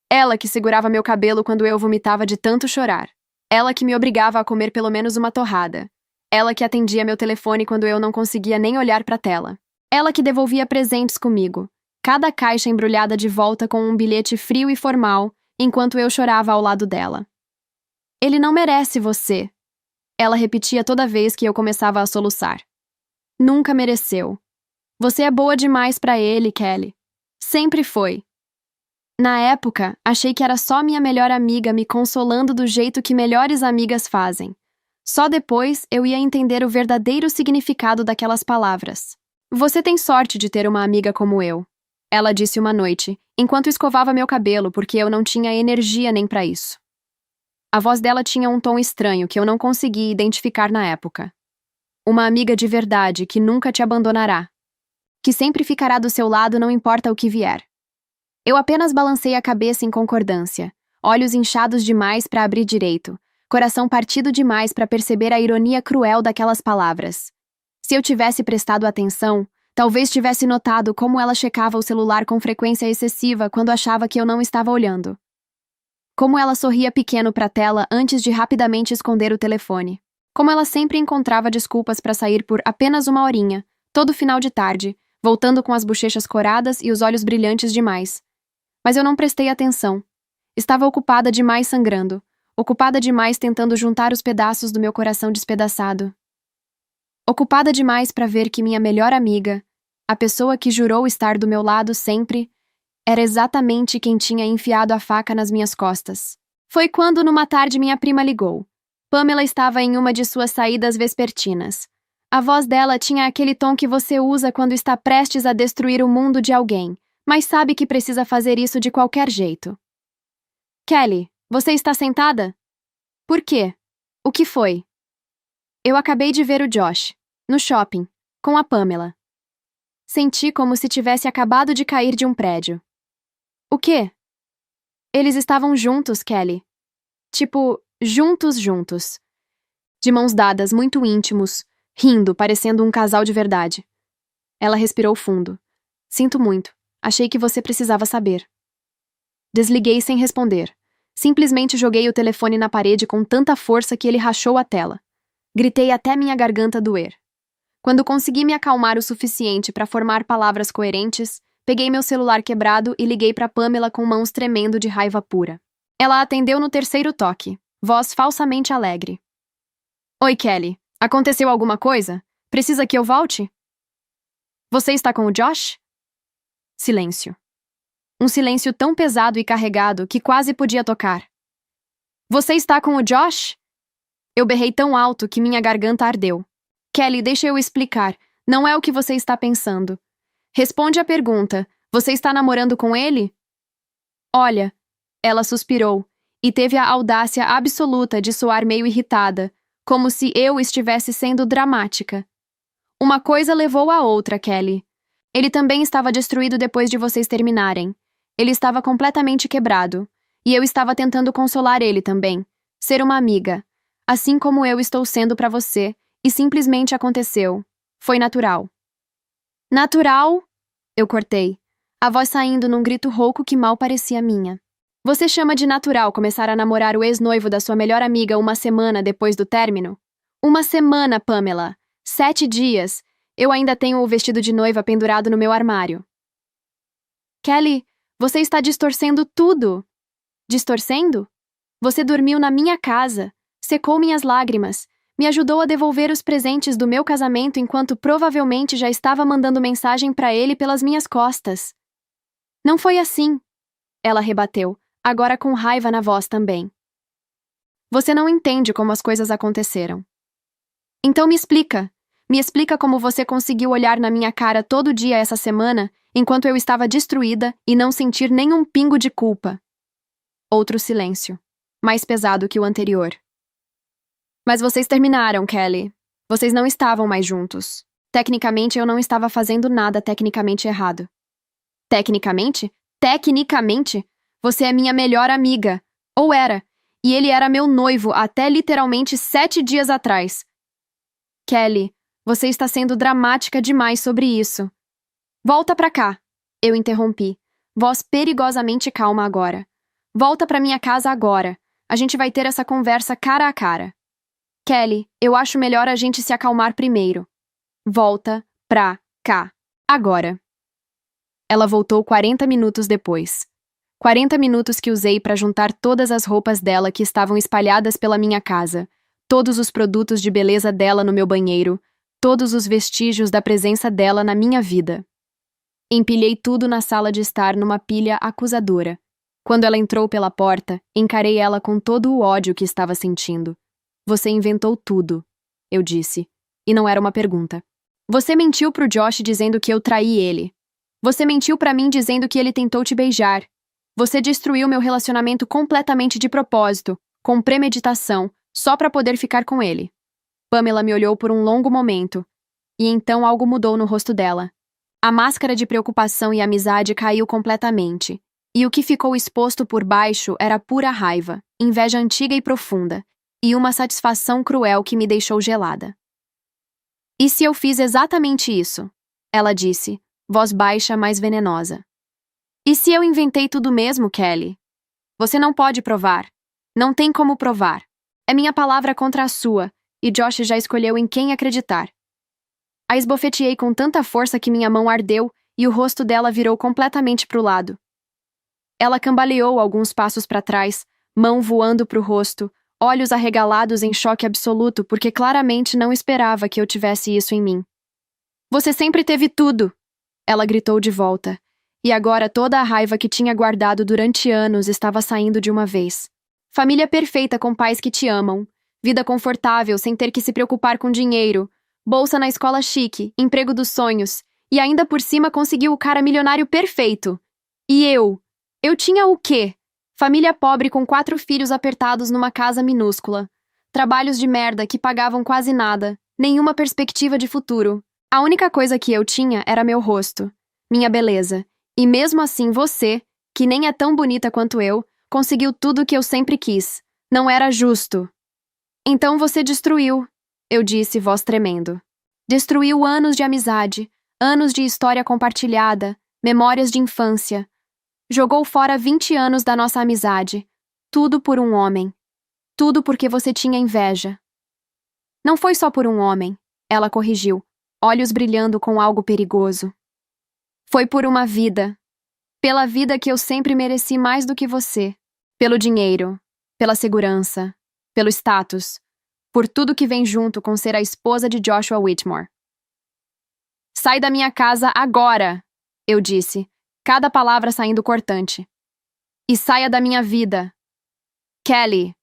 Ela que segurava meu cabelo quando eu vomitava de tanto chorar. Ela que me obrigava a comer pelo menos uma torrada. Ela que atendia meu telefone quando eu não conseguia nem olhar para a tela. Ela que devolvia presentes comigo, cada caixa embrulhada de volta com um bilhete frio e formal, enquanto eu chorava ao lado dela. Ele não merece você. Ela repetia toda vez que eu começava a soluçar. Nunca mereceu. Você é boa demais para ele, Kelly. Sempre foi. Na época, achei que era só minha melhor amiga me consolando do jeito que melhores amigas fazem. Só depois eu ia entender o verdadeiro significado daquelas palavras. Você tem sorte de ter uma amiga como eu, ela disse uma noite, enquanto escovava meu cabelo porque eu não tinha energia nem para isso. A voz dela tinha um tom estranho que eu não conseguia identificar na época. Uma amiga de verdade que nunca te abandonará. Que sempre ficará do seu lado não importa o que vier. Eu apenas balancei a cabeça em concordância, olhos inchados demais para abrir direito, coração partido demais para perceber a ironia cruel daquelas palavras. Se eu tivesse prestado atenção, talvez tivesse notado como ela checava o celular com frequência excessiva quando achava que eu não estava olhando. Como ela sorria pequeno para a tela antes de rapidamente esconder o telefone. Como ela sempre encontrava desculpas para sair por apenas uma horinha, todo final de tarde, voltando com as bochechas coradas e os olhos brilhantes demais. Mas eu não prestei atenção. Estava ocupada demais sangrando, ocupada demais tentando juntar os pedaços do meu coração despedaçado. Ocupada demais para ver que minha melhor amiga, a pessoa que jurou estar do meu lado sempre, era exatamente quem tinha enfiado a faca nas minhas costas. Foi quando, numa tarde, minha prima ligou. Pamela estava em uma de suas saídas vespertinas. A voz dela tinha aquele tom que você usa quando está prestes a destruir o mundo de alguém, mas sabe que precisa fazer isso de qualquer jeito. Kelly, você está sentada? Por quê? O que foi? Eu acabei de ver o Josh, no shopping, com a Pamela. Senti como se tivesse acabado de cair de um prédio. O quê? Eles estavam juntos, Kelly. Tipo, juntos. De mãos dadas, muito íntimos, rindo, parecendo um casal de verdade. Ela respirou fundo. Sinto muito. Achei que você precisava saber. Desliguei sem responder. Simplesmente joguei o telefone na parede com tanta força que ele rachou a tela. Gritei até minha garganta doer. Quando consegui me acalmar o suficiente para formar palavras coerentes, peguei meu celular quebrado e liguei para Pamela com mãos tremendo de raiva pura. Ela atendeu no terceiro toque, voz falsamente alegre. Oi, Kelly. Aconteceu alguma coisa? Precisa que eu volte? Você está com o Josh? Silêncio. Um silêncio tão pesado e carregado que quase podia tocar. Você está com o Josh? Eu berrei tão alto que minha garganta ardeu. Kelly, deixa eu explicar. Não é o que você está pensando. Responde a pergunta. Você está namorando com ele? Olha, ela suspirou, e teve a audácia absoluta de soar meio irritada, Como se eu estivesse sendo dramática. Uma coisa levou a outra, Kelly. Ele também estava destruído depois de vocês terminarem. Ele estava completamente quebrado. E eu estava tentando consolar ele também. Ser uma amiga. Assim como eu estou sendo pra você. E simplesmente aconteceu. Foi natural. Natural? Eu cortei. A voz saindo num grito rouco que mal parecia minha. Você chama de natural começar a namorar o ex-noivo da sua melhor amiga uma semana depois do término? Uma semana, Pamela. 7 dias. Eu ainda tenho o vestido de noiva pendurado no meu armário. Kelly, você está distorcendo tudo. Distorcendo? Você dormiu na minha casa, secou minhas lágrimas, me ajudou a devolver os presentes do meu casamento enquanto provavelmente já estava mandando mensagem para ele pelas minhas costas. Não foi assim, ela rebateu, agora com raiva na voz também. Você não entende como as coisas aconteceram. Então me explica. Me explica como você conseguiu olhar na minha cara todo dia essa semana, enquanto eu estava destruída e não sentir nenhum pingo de culpa. Outro silêncio, mais pesado que o anterior. Mas vocês terminaram, Kelly. Vocês não estavam mais juntos. Tecnicamente, eu não estava fazendo nada tecnicamente errado. Tecnicamente? Tecnicamente? Você é minha melhor amiga. Ou era. E ele era meu noivo até literalmente 7 dias atrás. Kelly, você está sendo dramática demais sobre isso. Volta pra cá. Eu interrompi. Voz perigosamente calma agora. Volta pra minha casa agora. A gente vai ter essa conversa cara a cara. Kelly, eu acho melhor a gente se acalmar primeiro. Volta pra cá. Agora. Ela voltou 40 minutos depois. 40 minutos que usei para juntar todas as roupas dela que estavam espalhadas pela minha casa, todos os produtos de beleza dela no meu banheiro, todos os vestígios da presença dela na minha vida. Empilhei tudo na sala de estar numa pilha acusadora. Quando ela entrou pela porta, encarei ela com todo o ódio que estava sentindo. Você inventou tudo, eu disse. E não era uma pergunta. Você mentiu pro Josh dizendo que eu traí ele. Você mentiu pra mim dizendo que ele tentou te beijar. Você destruiu meu relacionamento completamente de propósito, com premeditação, só pra poder ficar com ele. Pamela me olhou por um longo momento. E então algo mudou no rosto dela. A máscara de preocupação e amizade caiu completamente. E o que ficou exposto por baixo era pura raiva, inveja antiga e profunda, e uma satisfação cruel que me deixou gelada. E se eu fiz exatamente isso? Ela disse, voz baixa, mas venenosa. E se eu inventei tudo mesmo, Kelly? Você não pode provar. Não tem como provar. É minha palavra contra a sua, e Josh já escolheu em quem acreditar. A esbofeteei com tanta força que minha mão ardeu e o rosto dela virou completamente pro lado. Ela cambaleou alguns passos para trás, mão voando pro rosto, olhos arregalados em choque absoluto porque claramente não esperava que eu tivesse isso em mim. Você sempre teve tudo! Ela gritou de volta. E agora toda a raiva que tinha guardado durante anos estava saindo de uma vez. Família perfeita com pais que te amam. Vida confortável sem ter que se preocupar com dinheiro. Bolsa na escola chique, emprego dos sonhos. E ainda por cima conseguiu o cara milionário perfeito. E eu? Eu tinha o quê? Família pobre com 4 filhos apertados numa casa minúscula. Trabalhos de merda que pagavam quase nada. Nenhuma perspectiva de futuro. A única coisa que eu tinha era meu rosto. Minha beleza. E mesmo assim você, que nem é tão bonita quanto eu, conseguiu tudo o que eu sempre quis. Não era justo. Então você destruiu, eu disse, voz tremendo. Destruiu anos de amizade, anos de história compartilhada, memórias de infância. Jogou fora 20 anos da nossa amizade. Tudo por um homem. Tudo porque você tinha inveja. Não foi só por um homem, ela corrigiu, olhos brilhando com algo perigoso. Foi por uma vida. Pela vida que eu sempre mereci mais do que você. Pelo dinheiro, pela segurança, pelo status, por tudo que vem junto com ser a esposa de Joshua Whitmore. Sai da minha casa agora, eu disse, cada palavra saindo cortante. E saia da minha vida. Kelly.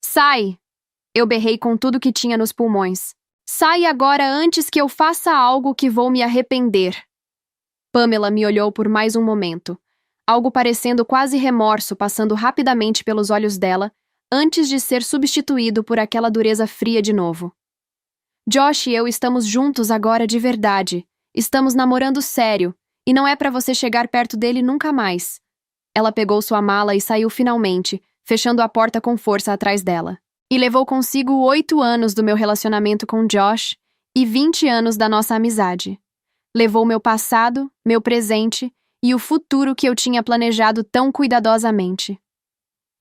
Sai! Eu berrei com tudo que tinha nos pulmões. Sai agora antes que eu faça algo que vou me arrepender. Pamela me olhou por mais um momento. Algo parecendo quase remorso passando rapidamente pelos olhos dela, antes de ser substituído por aquela dureza fria de novo. Josh e eu estamos juntos agora de verdade. Estamos namorando sério, e não é pra você chegar perto dele nunca mais. Ela pegou sua mala e saiu finalmente, fechando a porta com força atrás dela. E levou consigo 8 anos do meu relacionamento com Josh e 20 anos da nossa amizade. Levou meu passado, meu presente e o futuro que eu tinha planejado tão cuidadosamente.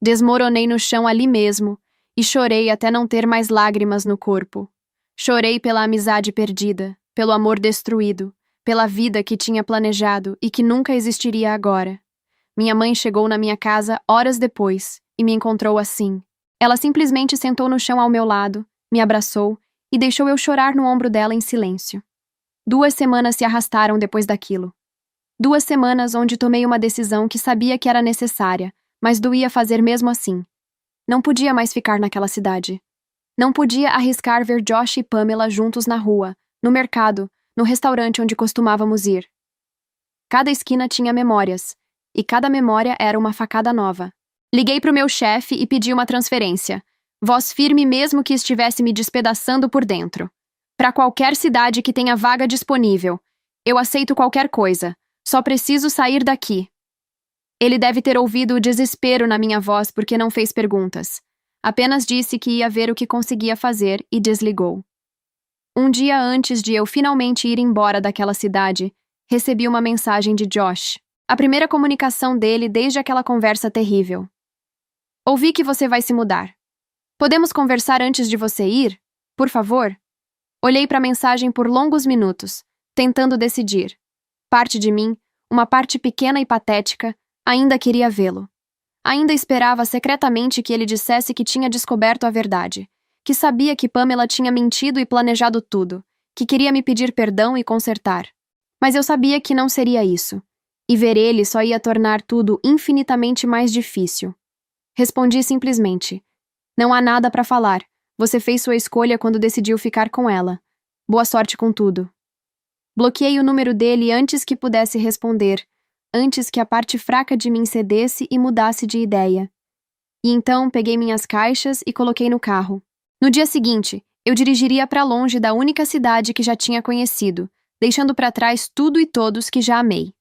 Desmoronei no chão ali mesmo e chorei até não ter mais lágrimas no corpo. Chorei pela amizade perdida, pelo amor destruído, pela vida que tinha planejado e que nunca existiria agora. Minha mãe chegou na minha casa horas depois e me encontrou assim. Ela simplesmente sentou no chão ao meu lado, me abraçou e deixou eu chorar no ombro dela em silêncio. 2 semanas se arrastaram depois daquilo. 2 semanas onde tomei uma decisão que sabia que era necessária, mas doía fazer mesmo assim. Não podia mais ficar naquela cidade. Não podia arriscar ver Josh e Pamela juntos na rua, no mercado, no restaurante onde costumávamos ir. Cada esquina tinha memórias, e cada memória era uma facada nova. Liguei pro meu chefe e pedi uma transferência, voz firme mesmo que estivesse me despedaçando por dentro. Para qualquer cidade que tenha vaga disponível. Eu aceito qualquer coisa, só preciso sair daqui. Ele deve ter ouvido o desespero na minha voz porque não fez perguntas. Apenas disse que ia ver o que conseguia fazer e desligou. Um dia antes de eu finalmente ir embora daquela cidade, recebi uma mensagem de Josh. A primeira comunicação dele desde aquela conversa terrível. Ouvi que você vai se mudar. Podemos conversar antes de você ir? Por favor? Olhei para a mensagem por longos minutos, tentando decidir. Parte de mim, uma parte pequena e patética, ainda queria vê-lo. Ainda esperava secretamente que ele dissesse que tinha descoberto a verdade, que sabia que Pamela tinha mentido e planejado tudo, que queria me pedir perdão e consertar. Mas eu sabia que não seria isso, e ver ele só ia tornar tudo infinitamente mais difícil. Respondi simplesmente: não há nada para falar. Você fez sua escolha quando decidiu ficar com ela. Boa sorte com tudo. Bloqueei o número dele antes que pudesse responder, antes que a parte fraca de mim cedesse e mudasse de ideia. E então peguei minhas caixas e coloquei no carro. No dia seguinte, eu dirigiria para longe da única cidade que já tinha conhecido, deixando para trás tudo e todos que já amei.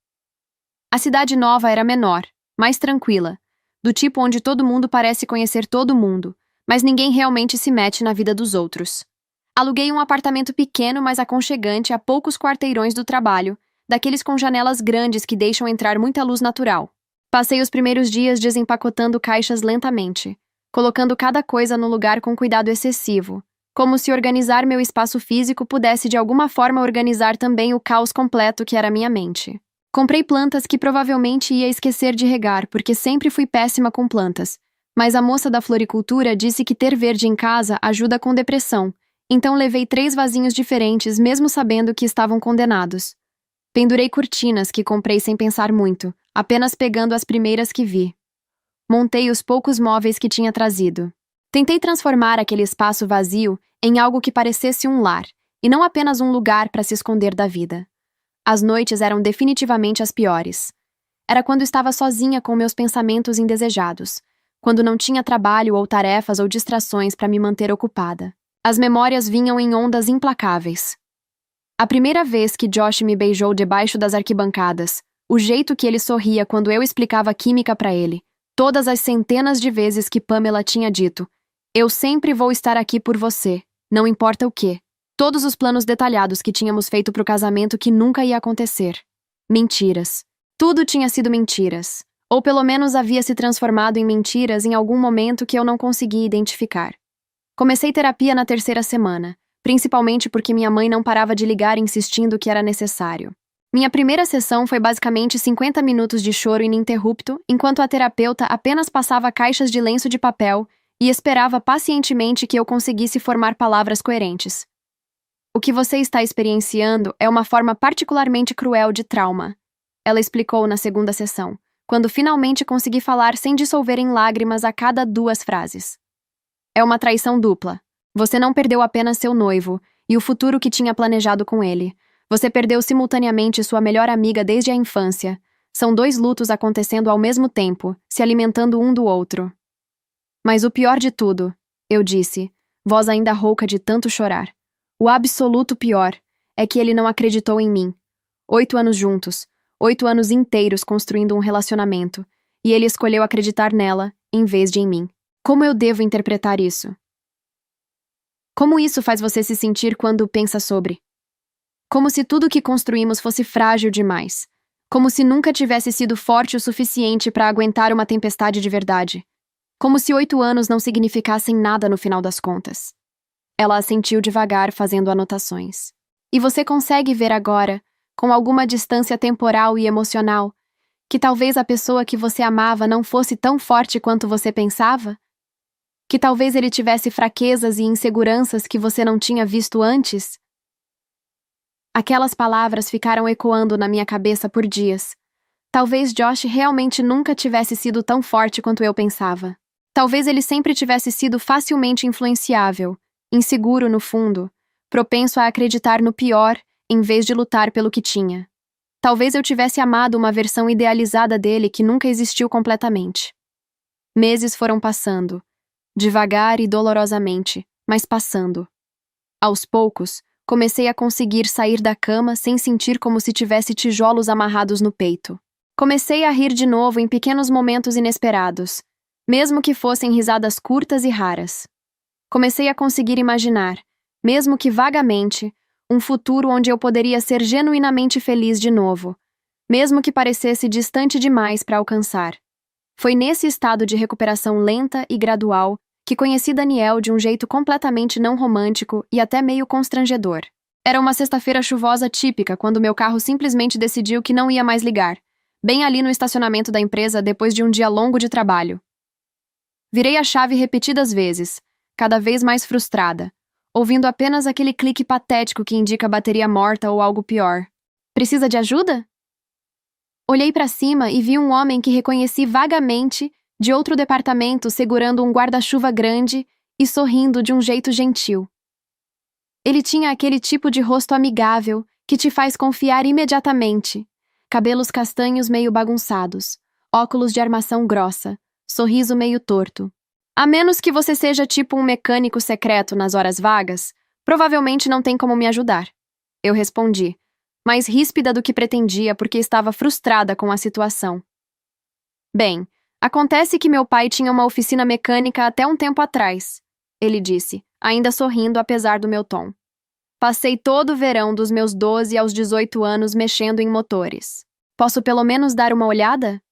A cidade nova era menor, mais tranquila, do tipo onde todo mundo parece conhecer todo mundo, mas ninguém realmente se mete na vida dos outros. Aluguei um apartamento pequeno, mas aconchegante a poucos quarteirões do trabalho, daqueles com janelas grandes que deixam entrar muita luz natural. Passei os primeiros dias desempacotando caixas lentamente, colocando cada coisa no lugar com cuidado excessivo, como se organizar meu espaço físico pudesse de alguma forma organizar também o caos completo que era minha mente. Comprei plantas que provavelmente ia esquecer de regar, porque sempre fui péssima com plantas, mas a moça da floricultura disse que ter verde em casa ajuda com depressão, então levei 3 vasinhos diferentes mesmo sabendo que estavam condenados. Pendurei cortinas que comprei sem pensar muito, apenas pegando as primeiras que vi. Montei os poucos móveis que tinha trazido. Tentei transformar aquele espaço vazio em algo que parecesse um lar, e não apenas um lugar para se esconder da vida. As noites eram definitivamente as piores. Era quando estava sozinha com meus pensamentos indesejados, quando não tinha trabalho ou tarefas ou distrações para me manter ocupada. As memórias vinham em ondas implacáveis. A primeira vez que Josh me beijou debaixo das arquibancadas, o jeito que ele sorria quando eu explicava química para ele, todas as centenas de vezes que Pamela tinha dito: eu sempre vou estar aqui por você, não importa o quê. Todos os planos detalhados que tínhamos feito pro casamento que nunca ia acontecer. Mentiras. Tudo tinha sido mentiras. Ou pelo menos havia se transformado em mentiras em algum momento que eu não conseguia identificar. Comecei terapia na 3ª semana, principalmente porque minha mãe não parava de ligar insistindo que era necessário. Minha primeira sessão foi basicamente 50 minutos de choro ininterrupto, enquanto a terapeuta apenas passava caixas de lenço de papel e esperava pacientemente que eu conseguisse formar palavras coerentes. O que você está experienciando é uma forma particularmente cruel de trauma, ela explicou na 2ª sessão, quando finalmente consegui falar sem dissolver em lágrimas a cada 2 frases. É uma traição dupla. Você não perdeu apenas seu noivo e o futuro que tinha planejado com ele. Você perdeu simultaneamente sua melhor amiga desde a infância. São 2 lutos acontecendo ao mesmo tempo, se alimentando um do outro. Mas o pior de tudo, eu disse, voz ainda rouca de tanto chorar. O absoluto pior é que ele não acreditou em mim. 8 anos juntos, 8 anos inteiros construindo um relacionamento, e ele escolheu acreditar nela em vez de em mim. Como eu devo interpretar isso? Como isso faz você se sentir quando pensa sobre? Como se tudo que construímos fosse frágil demais. Como se nunca tivesse sido forte o suficiente para aguentar uma tempestade de verdade. Como se 8 anos não significassem nada no final das contas. Ela assentiu devagar, fazendo anotações. E você consegue ver agora, com alguma distância temporal e emocional, que talvez a pessoa que você amava não fosse tão forte quanto você pensava? Que talvez ele tivesse fraquezas e inseguranças que você não tinha visto antes? Aquelas palavras ficaram ecoando na minha cabeça por dias. Talvez Josh realmente nunca tivesse sido tão forte quanto eu pensava. Talvez ele sempre tivesse sido facilmente influenciável, inseguro no fundo, propenso a acreditar no pior em vez de lutar pelo que tinha. Talvez eu tivesse amado uma versão idealizada dele que nunca existiu completamente. Meses foram passando, devagar e dolorosamente, mas passando. Aos poucos, comecei a conseguir sair da cama sem sentir como se tivesse tijolos amarrados no peito. Comecei a rir de novo em pequenos momentos inesperados, mesmo que fossem risadas curtas e raras. Comecei a conseguir imaginar, mesmo que vagamente, um futuro onde eu poderia ser genuinamente feliz de novo, mesmo que parecesse distante demais para alcançar. Foi nesse estado de recuperação lenta e gradual que conheci Daniel de um jeito completamente não romântico e até meio constrangedor. Era uma sexta-feira chuvosa típica quando meu carro simplesmente decidiu que não ia mais ligar, bem ali no estacionamento da empresa depois de um dia longo de trabalho. Virei a chave repetidas vezes, cada vez mais frustrada, ouvindo apenas aquele clique patético que indica bateria morta ou algo pior. Precisa de ajuda? Olhei para cima e vi um homem que reconheci vagamente de outro departamento segurando um guarda-chuva grande e sorrindo de um jeito gentil. Ele tinha aquele tipo de rosto amigável que te faz confiar imediatamente. Cabelos castanhos meio bagunçados, óculos de armação grossa, sorriso meio torto. A menos que você seja tipo um mecânico secreto nas horas vagas, provavelmente não tem como me ajudar. Eu respondi, mais ríspida do que pretendia porque estava frustrada com a situação. Bem, acontece que meu pai tinha uma oficina mecânica até um tempo atrás, ele disse, ainda sorrindo apesar do meu tom. Passei todo o verão dos meus 12 aos 18 anos mexendo em motores. Posso pelo menos dar uma olhada?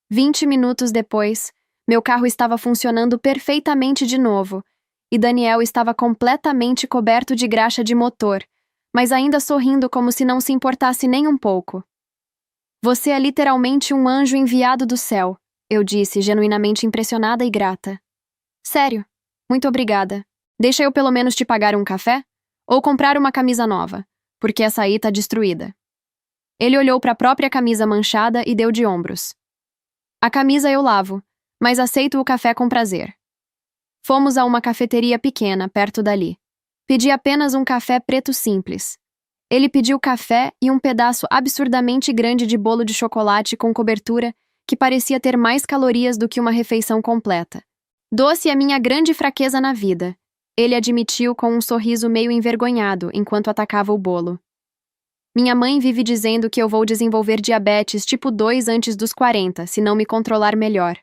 20 minutos depois, meu carro estava funcionando perfeitamente de novo, e Daniel estava completamente coberto de graxa de motor, mas ainda sorrindo como se não se importasse nem um pouco. Você é literalmente um anjo enviado do céu, eu disse, genuinamente impressionada e grata. Sério, muito obrigada. Deixa eu pelo menos te pagar um café? Ou comprar uma camisa nova, porque essa aí tá destruída. Ele olhou para a própria camisa manchada e deu de ombros. A camisa eu lavo, mas aceito o café com prazer. Fomos a uma cafeteria pequena, perto dali. Pedi apenas um café preto simples. Ele pediu café e um pedaço absurdamente grande de bolo de chocolate com cobertura que parecia ter mais calorias do que uma refeição completa. Doce é minha grande fraqueza na vida, ele admitiu com um sorriso meio envergonhado enquanto atacava o bolo. Minha mãe vive dizendo que eu vou desenvolver diabetes tipo 2 antes dos 40, se não me controlar melhor.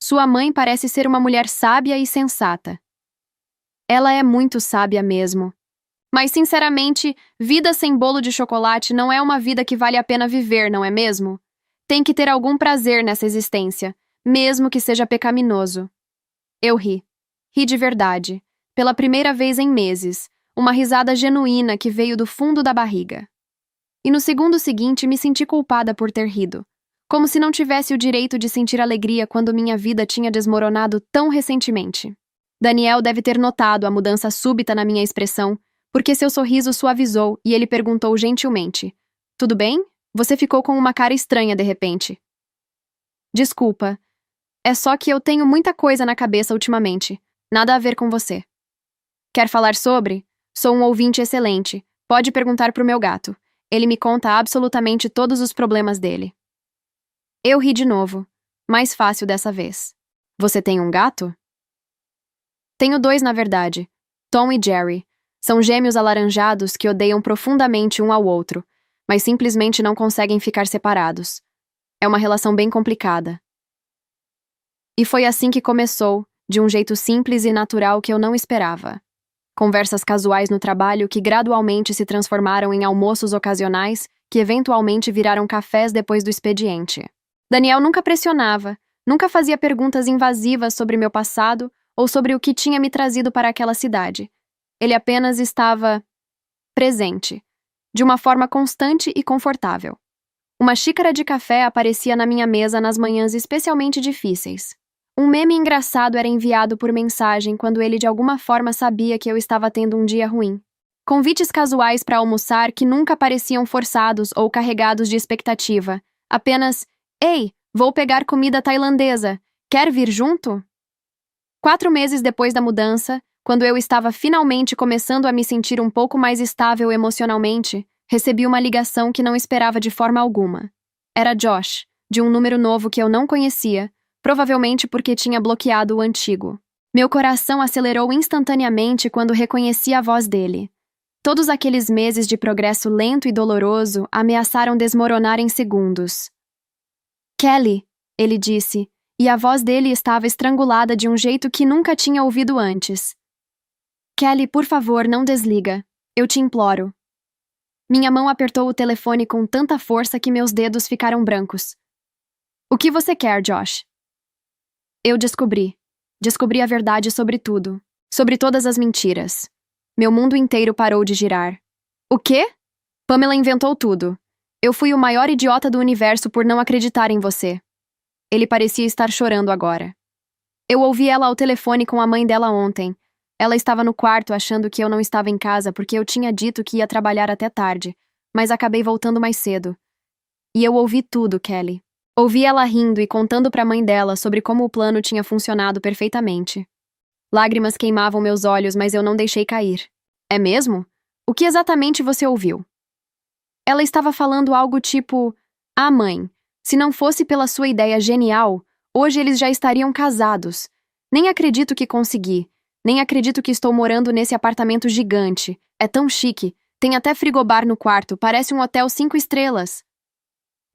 Sua mãe parece ser uma mulher sábia e sensata. Ela é muito sábia mesmo. Mas, sinceramente, vida sem bolo de chocolate não é uma vida que vale a pena viver, não é mesmo? Tem que ter algum prazer nessa existência, mesmo que seja pecaminoso. Eu ri. Ri de verdade. Pela primeira vez em meses. Uma risada genuína que veio do fundo da barriga. E no segundo seguinte me senti culpada por ter rido. Como se não tivesse o direito de sentir alegria quando minha vida tinha desmoronado tão recentemente. Daniel deve ter notado a mudança súbita na minha expressão, porque seu sorriso suavizou e ele perguntou gentilmente: Tudo bem? Você ficou com uma cara estranha de repente. Desculpa. É só que eu tenho muita coisa na cabeça ultimamente. Nada a ver com você. Quer falar sobre? Sou um ouvinte excelente. Pode perguntar pro meu gato. Ele me conta absolutamente todos os problemas dele. Eu ri de novo. Mais fácil dessa vez. Você tem um gato? Tenho dois, na verdade. Tom e Jerry. São gêmeos alaranjados que odeiam profundamente um ao outro, mas simplesmente não conseguem ficar separados. É uma relação bem complicada. E foi assim que começou, de um jeito simples e natural que eu não esperava. Conversas casuais no trabalho que gradualmente se transformaram em almoços ocasionais que eventualmente viraram cafés depois do expediente. Daniel nunca pressionava, nunca fazia perguntas invasivas sobre meu passado ou sobre o que tinha me trazido para aquela cidade. Ele apenas estava presente, de uma forma constante e confortável. Uma xícara de café aparecia na minha mesa nas manhãs especialmente difíceis. Um meme engraçado era enviado por mensagem quando ele de alguma forma sabia que eu estava tendo um dia ruim. Convites casuais para almoçar que nunca pareciam forçados ou carregados de expectativa. Apenas, ei, vou pegar comida tailandesa. Quer vir junto? 4 meses depois da mudança, quando eu estava finalmente começando a me sentir um pouco mais estável emocionalmente, recebi uma ligação que não esperava de forma alguma. Era Josh, de um número novo que eu não conhecia, provavelmente porque tinha bloqueado o antigo. Meu coração acelerou instantaneamente quando reconheci a voz dele. Todos aqueles meses de progresso lento e doloroso ameaçaram desmoronar em segundos. Kelly, ele disse, e a voz dele estava estrangulada de um jeito que nunca tinha ouvido antes. Kelly, por favor, não desliga. Eu te imploro. Minha mão apertou o telefone com tanta força que meus dedos ficaram brancos. O que você quer, Josh? Eu descobri. Descobri a verdade sobre tudo. Sobre todas as mentiras. Meu mundo inteiro parou de girar. O quê? Pamela inventou tudo. Eu fui o maior idiota do universo por não acreditar em você. Ele parecia estar chorando agora. Eu ouvi ela ao telefone com a mãe dela ontem. Ela estava no quarto achando que eu não estava em casa porque eu tinha dito que ia trabalhar até tarde, mas acabei voltando mais cedo. E eu ouvi tudo, Kelly. Ouvi ela rindo e contando para a mãe dela sobre como o plano tinha funcionado perfeitamente. Lágrimas queimavam meus olhos, mas eu não deixei cair. É mesmo? O que exatamente você ouviu? Ela estava falando algo tipo: Ah, mãe, se não fosse pela sua ideia genial, hoje eles já estariam casados. Nem acredito que consegui. Nem acredito que estou morando nesse apartamento gigante. É tão chique. Tem até frigobar no quarto, parece um hotel 5 estrelas.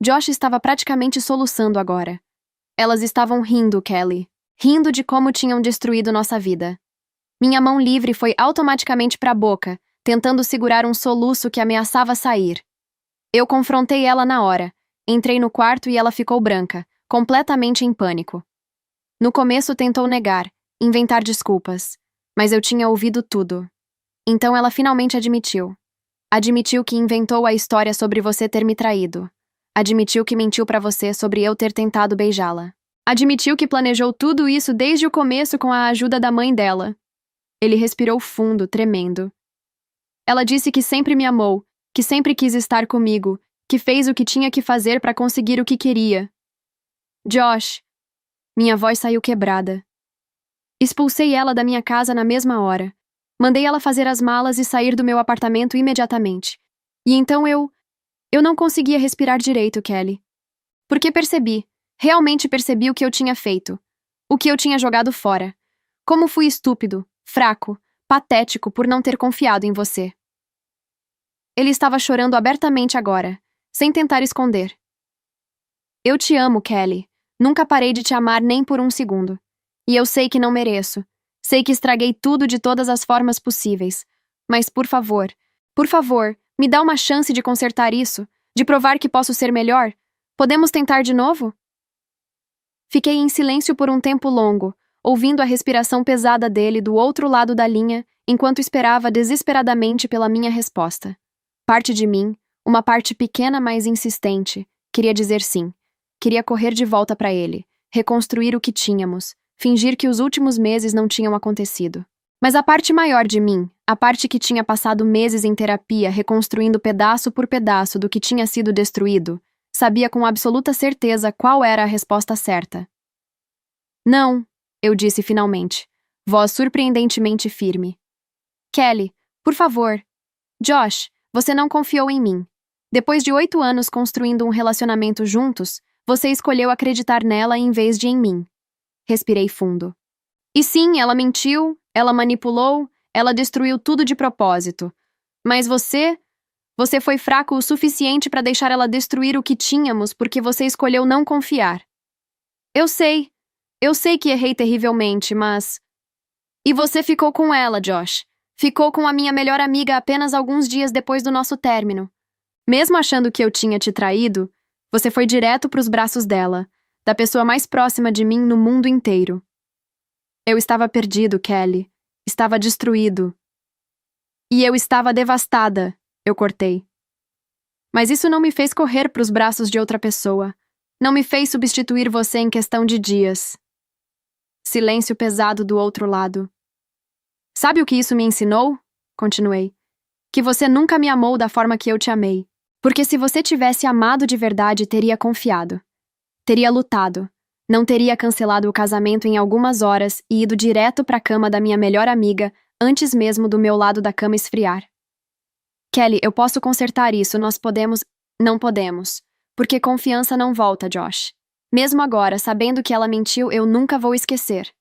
Josh estava praticamente soluçando agora. Elas estavam rindo, Kelly. Rindo de como tinham destruído nossa vida. Minha mão livre foi automaticamente para a boca, tentando segurar um soluço que ameaçava sair. Eu confrontei ela na hora. Entrei no quarto e ela ficou branca, completamente em pânico. No começo tentou negar, inventar desculpas. Mas eu tinha ouvido tudo. Então ela finalmente admitiu. Admitiu que inventou a história sobre você ter me traído. Admitiu que mentiu pra você sobre eu ter tentado beijá-la. Admitiu que planejou tudo isso desde o começo com a ajuda da mãe dela. Ele respirou fundo, tremendo. Ela disse que sempre me amou, que sempre quis estar comigo, que fez o que tinha que fazer pra conseguir o que queria. Josh. Minha voz saiu quebrada. Expulsei ela da minha casa na mesma hora. Mandei ela fazer as malas e sair do meu apartamento imediatamente. E então eu não conseguia respirar direito, Kelly. Porque percebi, realmente percebi o que eu tinha feito. O que eu tinha jogado fora. Como fui estúpido, fraco, patético por não ter confiado em você. Ele estava chorando abertamente agora, sem tentar esconder. Eu te amo, Kelly. Nunca parei de te amar nem por um segundo. E eu sei que não mereço. Sei que estraguei tudo de todas as formas possíveis. Mas, por favor, me dá uma chance de consertar isso, de provar que posso ser melhor. Podemos tentar de novo? Fiquei em silêncio por um tempo longo, ouvindo a respiração pesada dele do outro lado da linha, enquanto esperava desesperadamente pela minha resposta. Parte de mim, uma parte pequena mas insistente, queria dizer sim. Queria correr de volta para ele, reconstruir o que tínhamos, fingir que os últimos meses não tinham acontecido. Mas a parte maior de mim, a parte que tinha passado meses em terapia reconstruindo pedaço por pedaço do que tinha sido destruído, sabia com absoluta certeza qual era a resposta certa. Não, eu disse finalmente, voz surpreendentemente firme. Kelly, por favor. Josh, você não confiou em mim. Depois de 8 anos construindo um relacionamento juntos, você escolheu acreditar nela em vez de em mim. Respirei fundo. E sim, ela mentiu, ela manipulou, ela destruiu tudo de propósito. Mas você foi fraco o suficiente para deixar ela destruir o que tínhamos porque você escolheu não confiar. Eu sei que errei terrivelmente, mas... E você ficou com ela, Josh. Ficou com a minha melhor amiga apenas alguns dias depois do nosso término. Mesmo achando que eu tinha te traído, você foi direto para os braços dela, da pessoa mais próxima de mim no mundo inteiro. Eu estava perdido, Kelly. Estava destruído. E eu estava devastada, eu cortei. Mas isso não me fez correr para os braços de outra pessoa. Não me fez substituir você em questão de dias. Silêncio pesado do outro lado. Sabe o que isso me ensinou? Continuei. Que você nunca me amou da forma que eu te amei. Porque se você tivesse amado de verdade, teria confiado. Teria lutado. Não teria cancelado o casamento em algumas horas e ido direto para a cama da minha melhor amiga antes mesmo do meu lado da cama esfriar. Kelly, eu posso consertar isso, nós podemos... Não podemos. Porque confiança não volta, Josh. Mesmo agora, sabendo que ela mentiu, eu nunca vou esquecer.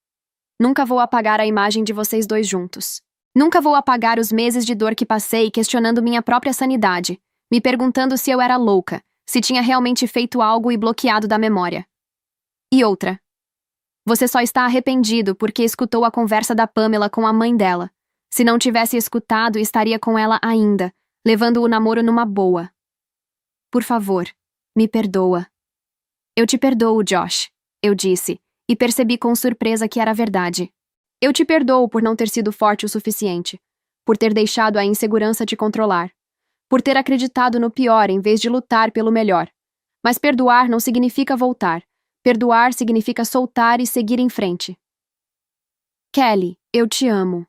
Nunca vou apagar a imagem de vocês dois juntos. Nunca vou apagar os meses de dor que passei questionando minha própria sanidade, me perguntando se eu era louca, se tinha realmente feito algo e bloqueado da memória. E outra. Você só está arrependido porque escutou a conversa da Pamela com a mãe dela. Se não tivesse escutado, estaria com ela ainda, levando o namoro numa boa. Por favor, me perdoa. Eu te perdoo, Josh, eu disse, e percebi com surpresa que era verdade. Eu te perdoo por não ter sido forte o suficiente, por ter deixado a insegurança te controlar, por ter acreditado no pior em vez de lutar pelo melhor. Mas perdoar não significa voltar. Perdoar significa soltar e seguir em frente. Kelly, eu te amo.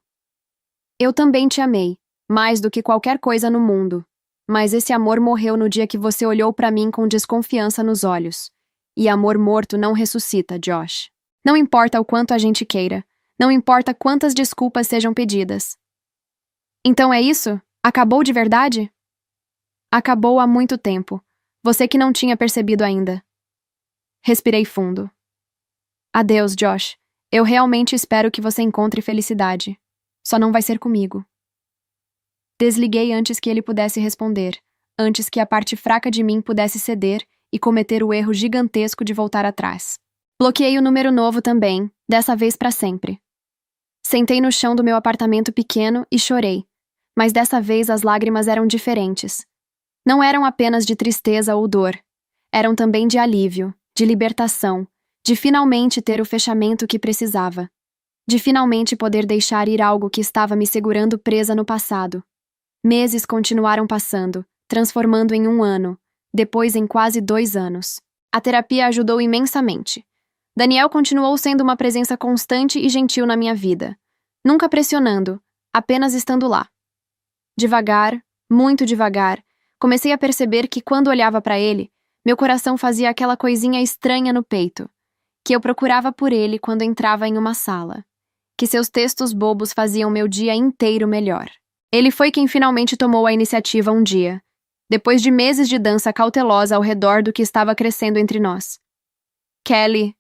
Eu também te amei, mais do que qualquer coisa no mundo. Mas esse amor morreu no dia que você olhou para mim com desconfiança nos olhos. E amor morto não ressuscita, Josh. Não importa o quanto a gente queira. Não importa quantas desculpas sejam pedidas. Então é isso? Acabou de verdade? Acabou há muito tempo. Você que não tinha percebido ainda. Respirei fundo. Adeus, Josh. Eu realmente espero que você encontre felicidade. Só não vai ser comigo. Desliguei antes que ele pudesse responder, antes que a parte fraca de mim pudesse ceder e cometer o erro gigantesco de voltar atrás. Bloqueei o número novo também, dessa vez para sempre. Sentei no chão do meu apartamento pequeno e chorei, mas dessa vez as lágrimas eram diferentes. Não eram apenas de tristeza ou dor, eram também de alívio, de libertação, de finalmente ter o fechamento que precisava, de finalmente poder deixar ir algo que estava me segurando presa no passado. Meses continuaram passando, transformando em 1 ano, depois em quase 2 anos. A terapia ajudou imensamente. Daniel continuou sendo uma presença constante e gentil na minha vida, nunca pressionando, apenas estando lá. Devagar, muito devagar, comecei a perceber que quando olhava para ele, meu coração fazia aquela coisinha estranha no peito, que eu procurava por ele quando entrava em uma sala, que seus textos bobos faziam meu dia inteiro melhor. Ele foi quem finalmente tomou a iniciativa um dia, depois de meses de dança cautelosa ao redor do que estava crescendo entre nós. Kelly,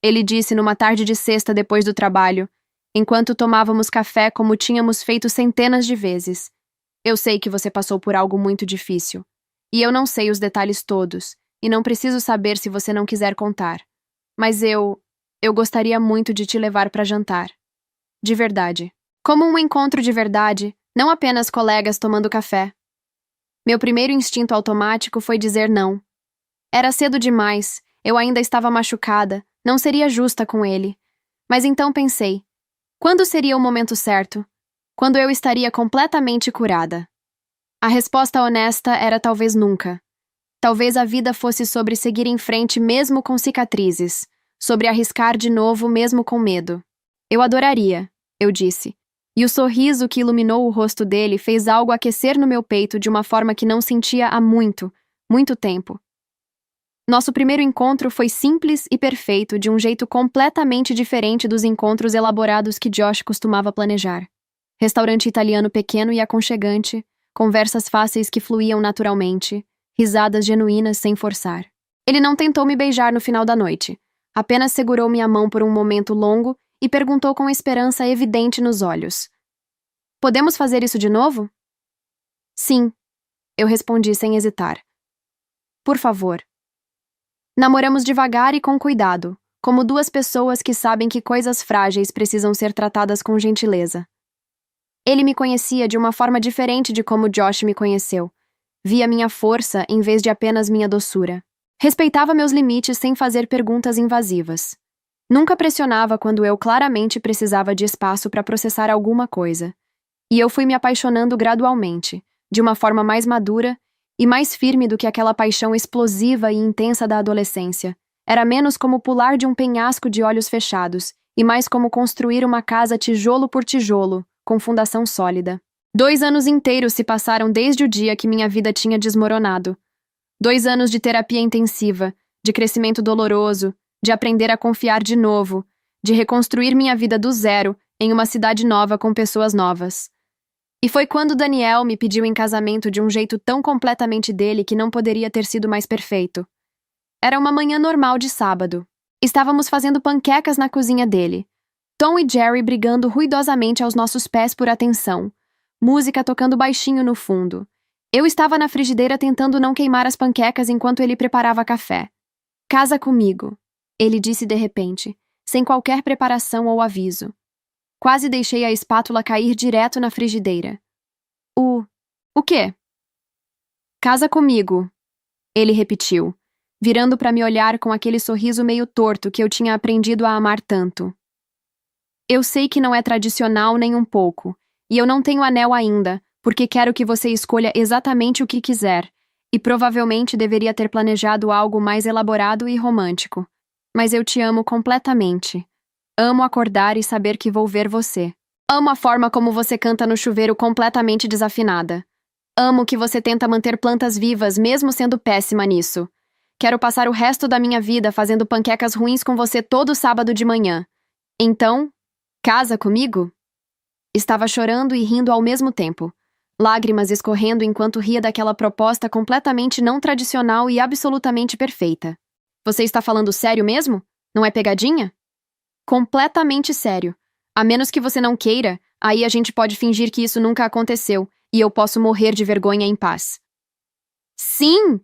ele disse numa tarde de sexta depois do trabalho, enquanto tomávamos café como tínhamos feito centenas de vezes. Eu sei que você passou por algo muito difícil. E eu não sei os detalhes todos, e não preciso saber se você não quiser contar. Mas eu gostaria muito de te levar para jantar. De verdade. Como um encontro de verdade, não apenas colegas tomando café. Meu primeiro instinto automático foi dizer não. Era cedo demais, eu ainda estava machucada, não seria justa com ele. Mas então pensei, quando seria o momento certo? Quando eu estaria completamente curada? A resposta honesta era talvez nunca. Talvez a vida fosse sobre seguir em frente mesmo com cicatrizes, sobre arriscar de novo mesmo com medo. Eu adoraria, eu disse. E o sorriso que iluminou o rosto dele fez algo aquecer no meu peito de uma forma que não sentia há muito, muito tempo. Nosso primeiro encontro foi simples e perfeito, de um jeito completamente diferente dos encontros elaborados que Josh costumava planejar. Restaurante italiano pequeno e aconchegante, conversas fáceis que fluíam naturalmente, risadas genuínas sem forçar. Ele não tentou me beijar no final da noite, apenas segurou minha mão por um momento longo e perguntou com esperança evidente nos olhos: "Podemos fazer isso de novo?" "Sim", eu respondi sem hesitar. "Por favor." Namoramos devagar e com cuidado, como duas pessoas que sabem que coisas frágeis precisam ser tratadas com gentileza. Ele me conhecia de uma forma diferente de como Josh me conheceu. Via minha força em vez de apenas minha doçura. Respeitava meus limites sem fazer perguntas invasivas. Nunca pressionava quando eu claramente precisava de espaço para processar alguma coisa. E eu fui me apaixonando gradualmente, de uma forma mais madura e mais firme do que aquela paixão explosiva e intensa da adolescência. Era menos como pular de um penhasco de olhos fechados e mais como construir uma casa tijolo por tijolo, com fundação sólida. 2 anos inteiros se passaram desde o dia que minha vida tinha desmoronado. 2 anos de terapia intensiva, de crescimento doloroso, de aprender a confiar de novo, de reconstruir minha vida do zero em uma cidade nova com pessoas novas. E foi quando Daniel me pediu em casamento de um jeito tão completamente dele que não poderia ter sido mais perfeito. Era uma manhã normal de sábado. Estávamos fazendo panquecas na cozinha dele. Tom e Jerry brigando ruidosamente aos nossos pés por atenção. Música tocando baixinho no fundo. Eu estava na frigideira tentando não queimar as panquecas enquanto ele preparava café. "Casa comigo", ele disse de repente, sem qualquer preparação ou aviso. Quase deixei a espátula cair direto na frigideira. O quê?" "Casa comigo", ele repetiu, virando para me olhar com aquele sorriso meio torto que eu tinha aprendido a amar tanto. "Eu sei que não é tradicional nem um pouco, e eu não tenho anel ainda, porque quero que você escolha exatamente o que quiser, e provavelmente deveria ter planejado algo mais elaborado e romântico. Mas eu te amo completamente. Amo acordar e saber que vou ver você. Amo a forma como você canta no chuveiro completamente desafinada. Amo que você tenta manter plantas vivas mesmo sendo péssima nisso. Quero passar o resto da minha vida fazendo panquecas ruins com você todo sábado de manhã. Então, casa comigo?" Estava chorando e rindo ao mesmo tempo. Lágrimas escorrendo enquanto ria daquela proposta completamente não tradicional e absolutamente perfeita. "Você está falando sério mesmo? Não é pegadinha?" "Completamente sério. A menos que você não queira, aí a gente pode fingir que isso nunca aconteceu, e eu posso morrer de vergonha em paz." "Sim!"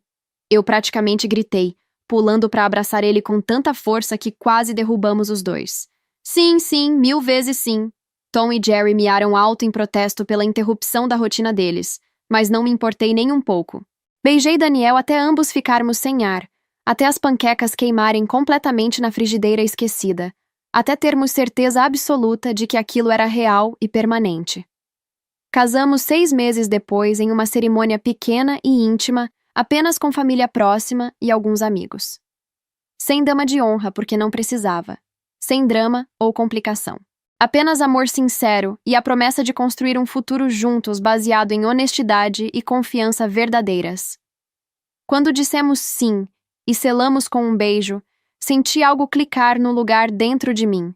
Eu praticamente gritei, pulando para abraçar ele com tanta força que quase derrubamos os dois. "Sim, sim, 1000 vezes sim." Tom e Jerry miaram alto em protesto pela interrupção da rotina deles, mas não me importei nem um pouco. Beijei Daniel até ambos ficarmos sem ar, até as panquecas queimarem completamente na frigideira esquecida, até termos certeza absoluta de que aquilo era real e permanente. Casamos 6 meses depois em uma cerimônia pequena e íntima, apenas com família próxima e alguns amigos. Sem dama de honra, porque não precisava. Sem drama ou complicação. Apenas amor sincero e a promessa de construir um futuro juntos baseado em honestidade e confiança verdadeiras. Quando dissemos sim e selamos com um beijo, senti algo clicar no lugar dentro de mim.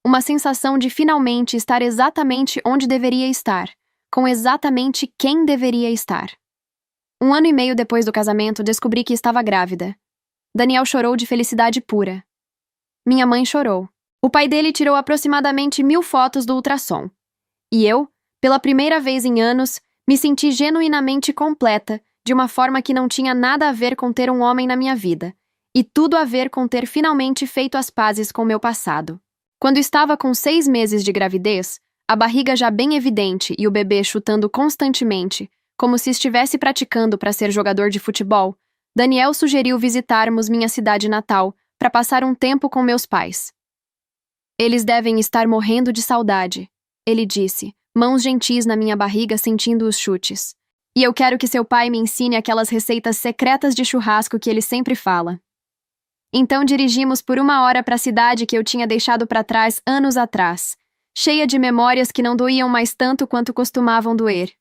Uma sensação de finalmente estar exatamente onde deveria estar, com exatamente quem deveria estar. 1 ano e meio depois do casamento, descobri que estava grávida. Daniel chorou de felicidade pura. Minha mãe chorou. O pai dele tirou aproximadamente 1000 fotos do ultrassom. E eu, pela primeira vez em anos, me senti genuinamente completa, de uma forma que não tinha nada a ver com ter um homem na minha vida, e tudo a ver com ter finalmente feito as pazes com meu passado. Quando estava com 6 meses de gravidez, a barriga já bem evidente e o bebê chutando constantemente, como se estivesse praticando para ser jogador de futebol, Daniel sugeriu visitarmos minha cidade natal para passar um tempo com meus pais. "Eles devem estar morrendo de saudade", ele disse, mãos gentis na minha barriga sentindo os chutes. "E eu quero que seu pai me ensine aquelas receitas secretas de churrasco que ele sempre fala." Então dirigimos por 1 hora para a cidade que eu tinha deixado para trás anos atrás, cheia de memórias que não doíam mais tanto quanto costumavam doer.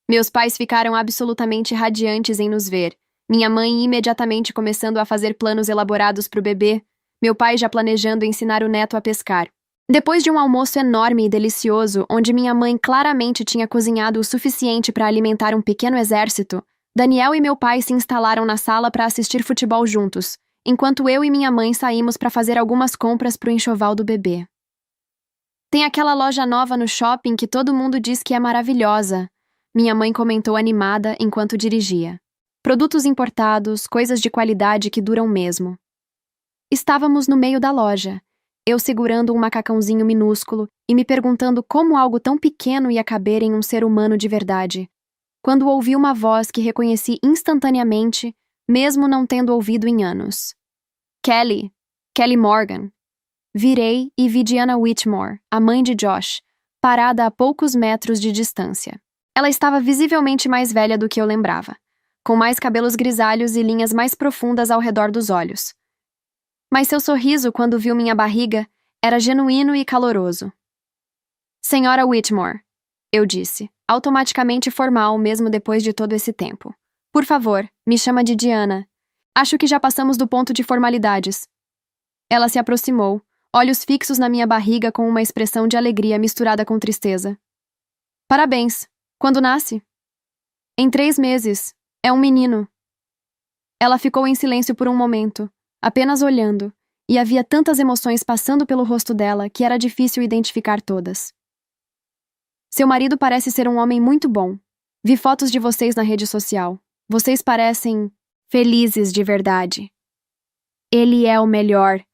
Meus pais ficaram absolutamente radiantes em nos ver, minha mãe imediatamente começando a fazer planos elaborados para o bebê, meu pai já planejando ensinar o neto a pescar. Depois de um almoço enorme e delicioso, onde minha mãe claramente tinha cozinhado o suficiente para alimentar um pequeno exército, Daniel e meu pai se instalaram na sala para assistir futebol juntos, enquanto eu e minha mãe saímos para fazer algumas compras para o enxoval do bebê. Tem aquela loja nova no shopping que todo mundo diz que é maravilhosa, minha mãe comentou animada enquanto dirigia. Produtos importados, coisas de qualidade que duram mesmo. Estávamos no meio da loja, eu segurando um macacãozinho minúsculo e me perguntando como algo tão pequeno ia caber em um ser humano de verdade, quando ouvi uma voz que reconheci instantaneamente, mesmo não tendo ouvido em anos. Kelly! Kelly Morgan! Virei e vi Diana Whitmore, a mãe de Josh, parada a poucos metros de distância. Ela estava visivelmente mais velha do que eu lembrava, com mais cabelos grisalhos e linhas mais profundas ao redor dos olhos. Mas seu sorriso, quando viu minha barriga, era genuíno e caloroso. Senhora Whitmore, eu disse, automaticamente formal mesmo depois de todo esse tempo. Por favor, me chama de Diana. Acho que já passamos do ponto de formalidades. Ela se aproximou, olhos fixos na minha barriga com uma expressão de alegria misturada com tristeza. Parabéns. Quando nasce? Em 3 meses. É um menino. Ela ficou em silêncio por um momento, apenas olhando, e havia tantas emoções passando pelo rosto dela que era difícil identificar todas. Seu marido parece ser um homem muito bom. Vi fotos de vocês na rede social. Vocês parecem felizes de verdade. Ele é o melhor,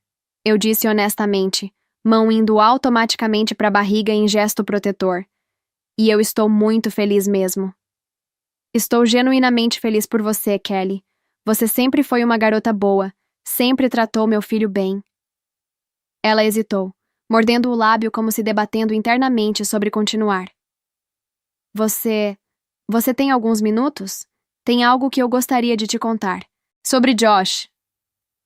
eu disse honestamente, mão indo automaticamente para a barriga em gesto protetor. E eu estou muito feliz mesmo. Estou genuinamente feliz por você, Kelly. Você sempre foi uma garota boa, sempre tratou meu filho bem. Ela hesitou, mordendo o lábio como se debatendo internamente sobre continuar. Você tem alguns minutos? Tem algo que eu gostaria de te contar. Sobre Josh.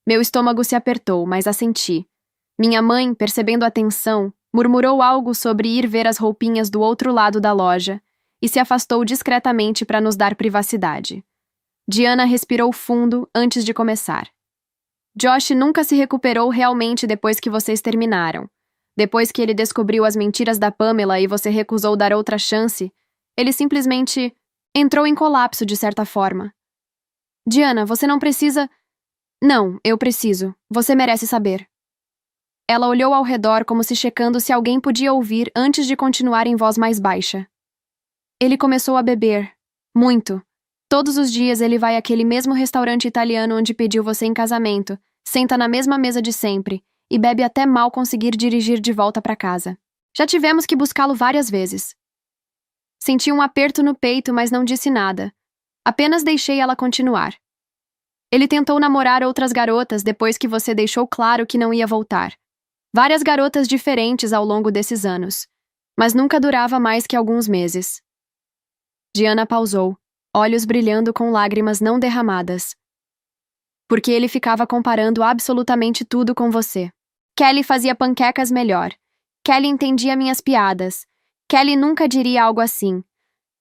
Meu estômago se apertou, mas assenti. Minha mãe, percebendo a tensão, murmurou algo sobre ir ver as roupinhas do outro lado da loja e se afastou discretamente para nos dar privacidade. Diana respirou fundo antes de começar. Josh nunca se recuperou realmente depois que vocês terminaram. Depois que ele descobriu as mentiras da Pamela e você recusou dar outra chance, ele simplesmente entrou em colapso de certa forma. Diana, você não precisa... Não, eu preciso. Você merece saber. Ela olhou ao redor como se checando se alguém podia ouvir antes de continuar em voz mais baixa. Ele começou a beber. Muito. Todos os dias ele vai àquele mesmo restaurante italiano onde pediu você em casamento, senta na mesma mesa de sempre e bebe até mal conseguir dirigir de volta para casa. Já tivemos que buscá-lo várias vezes. Senti um aperto no peito, mas não disse nada. Apenas deixei ela continuar. Ele tentou namorar outras garotas depois que você deixou claro que não ia voltar. Várias garotas diferentes ao longo desses anos, mas nunca durava mais que alguns meses. Diana pausou, olhos brilhando com lágrimas não derramadas. Porque ele ficava comparando absolutamente tudo com você. Kelly fazia panquecas melhor. Kelly entendia minhas piadas. Kelly nunca diria algo assim.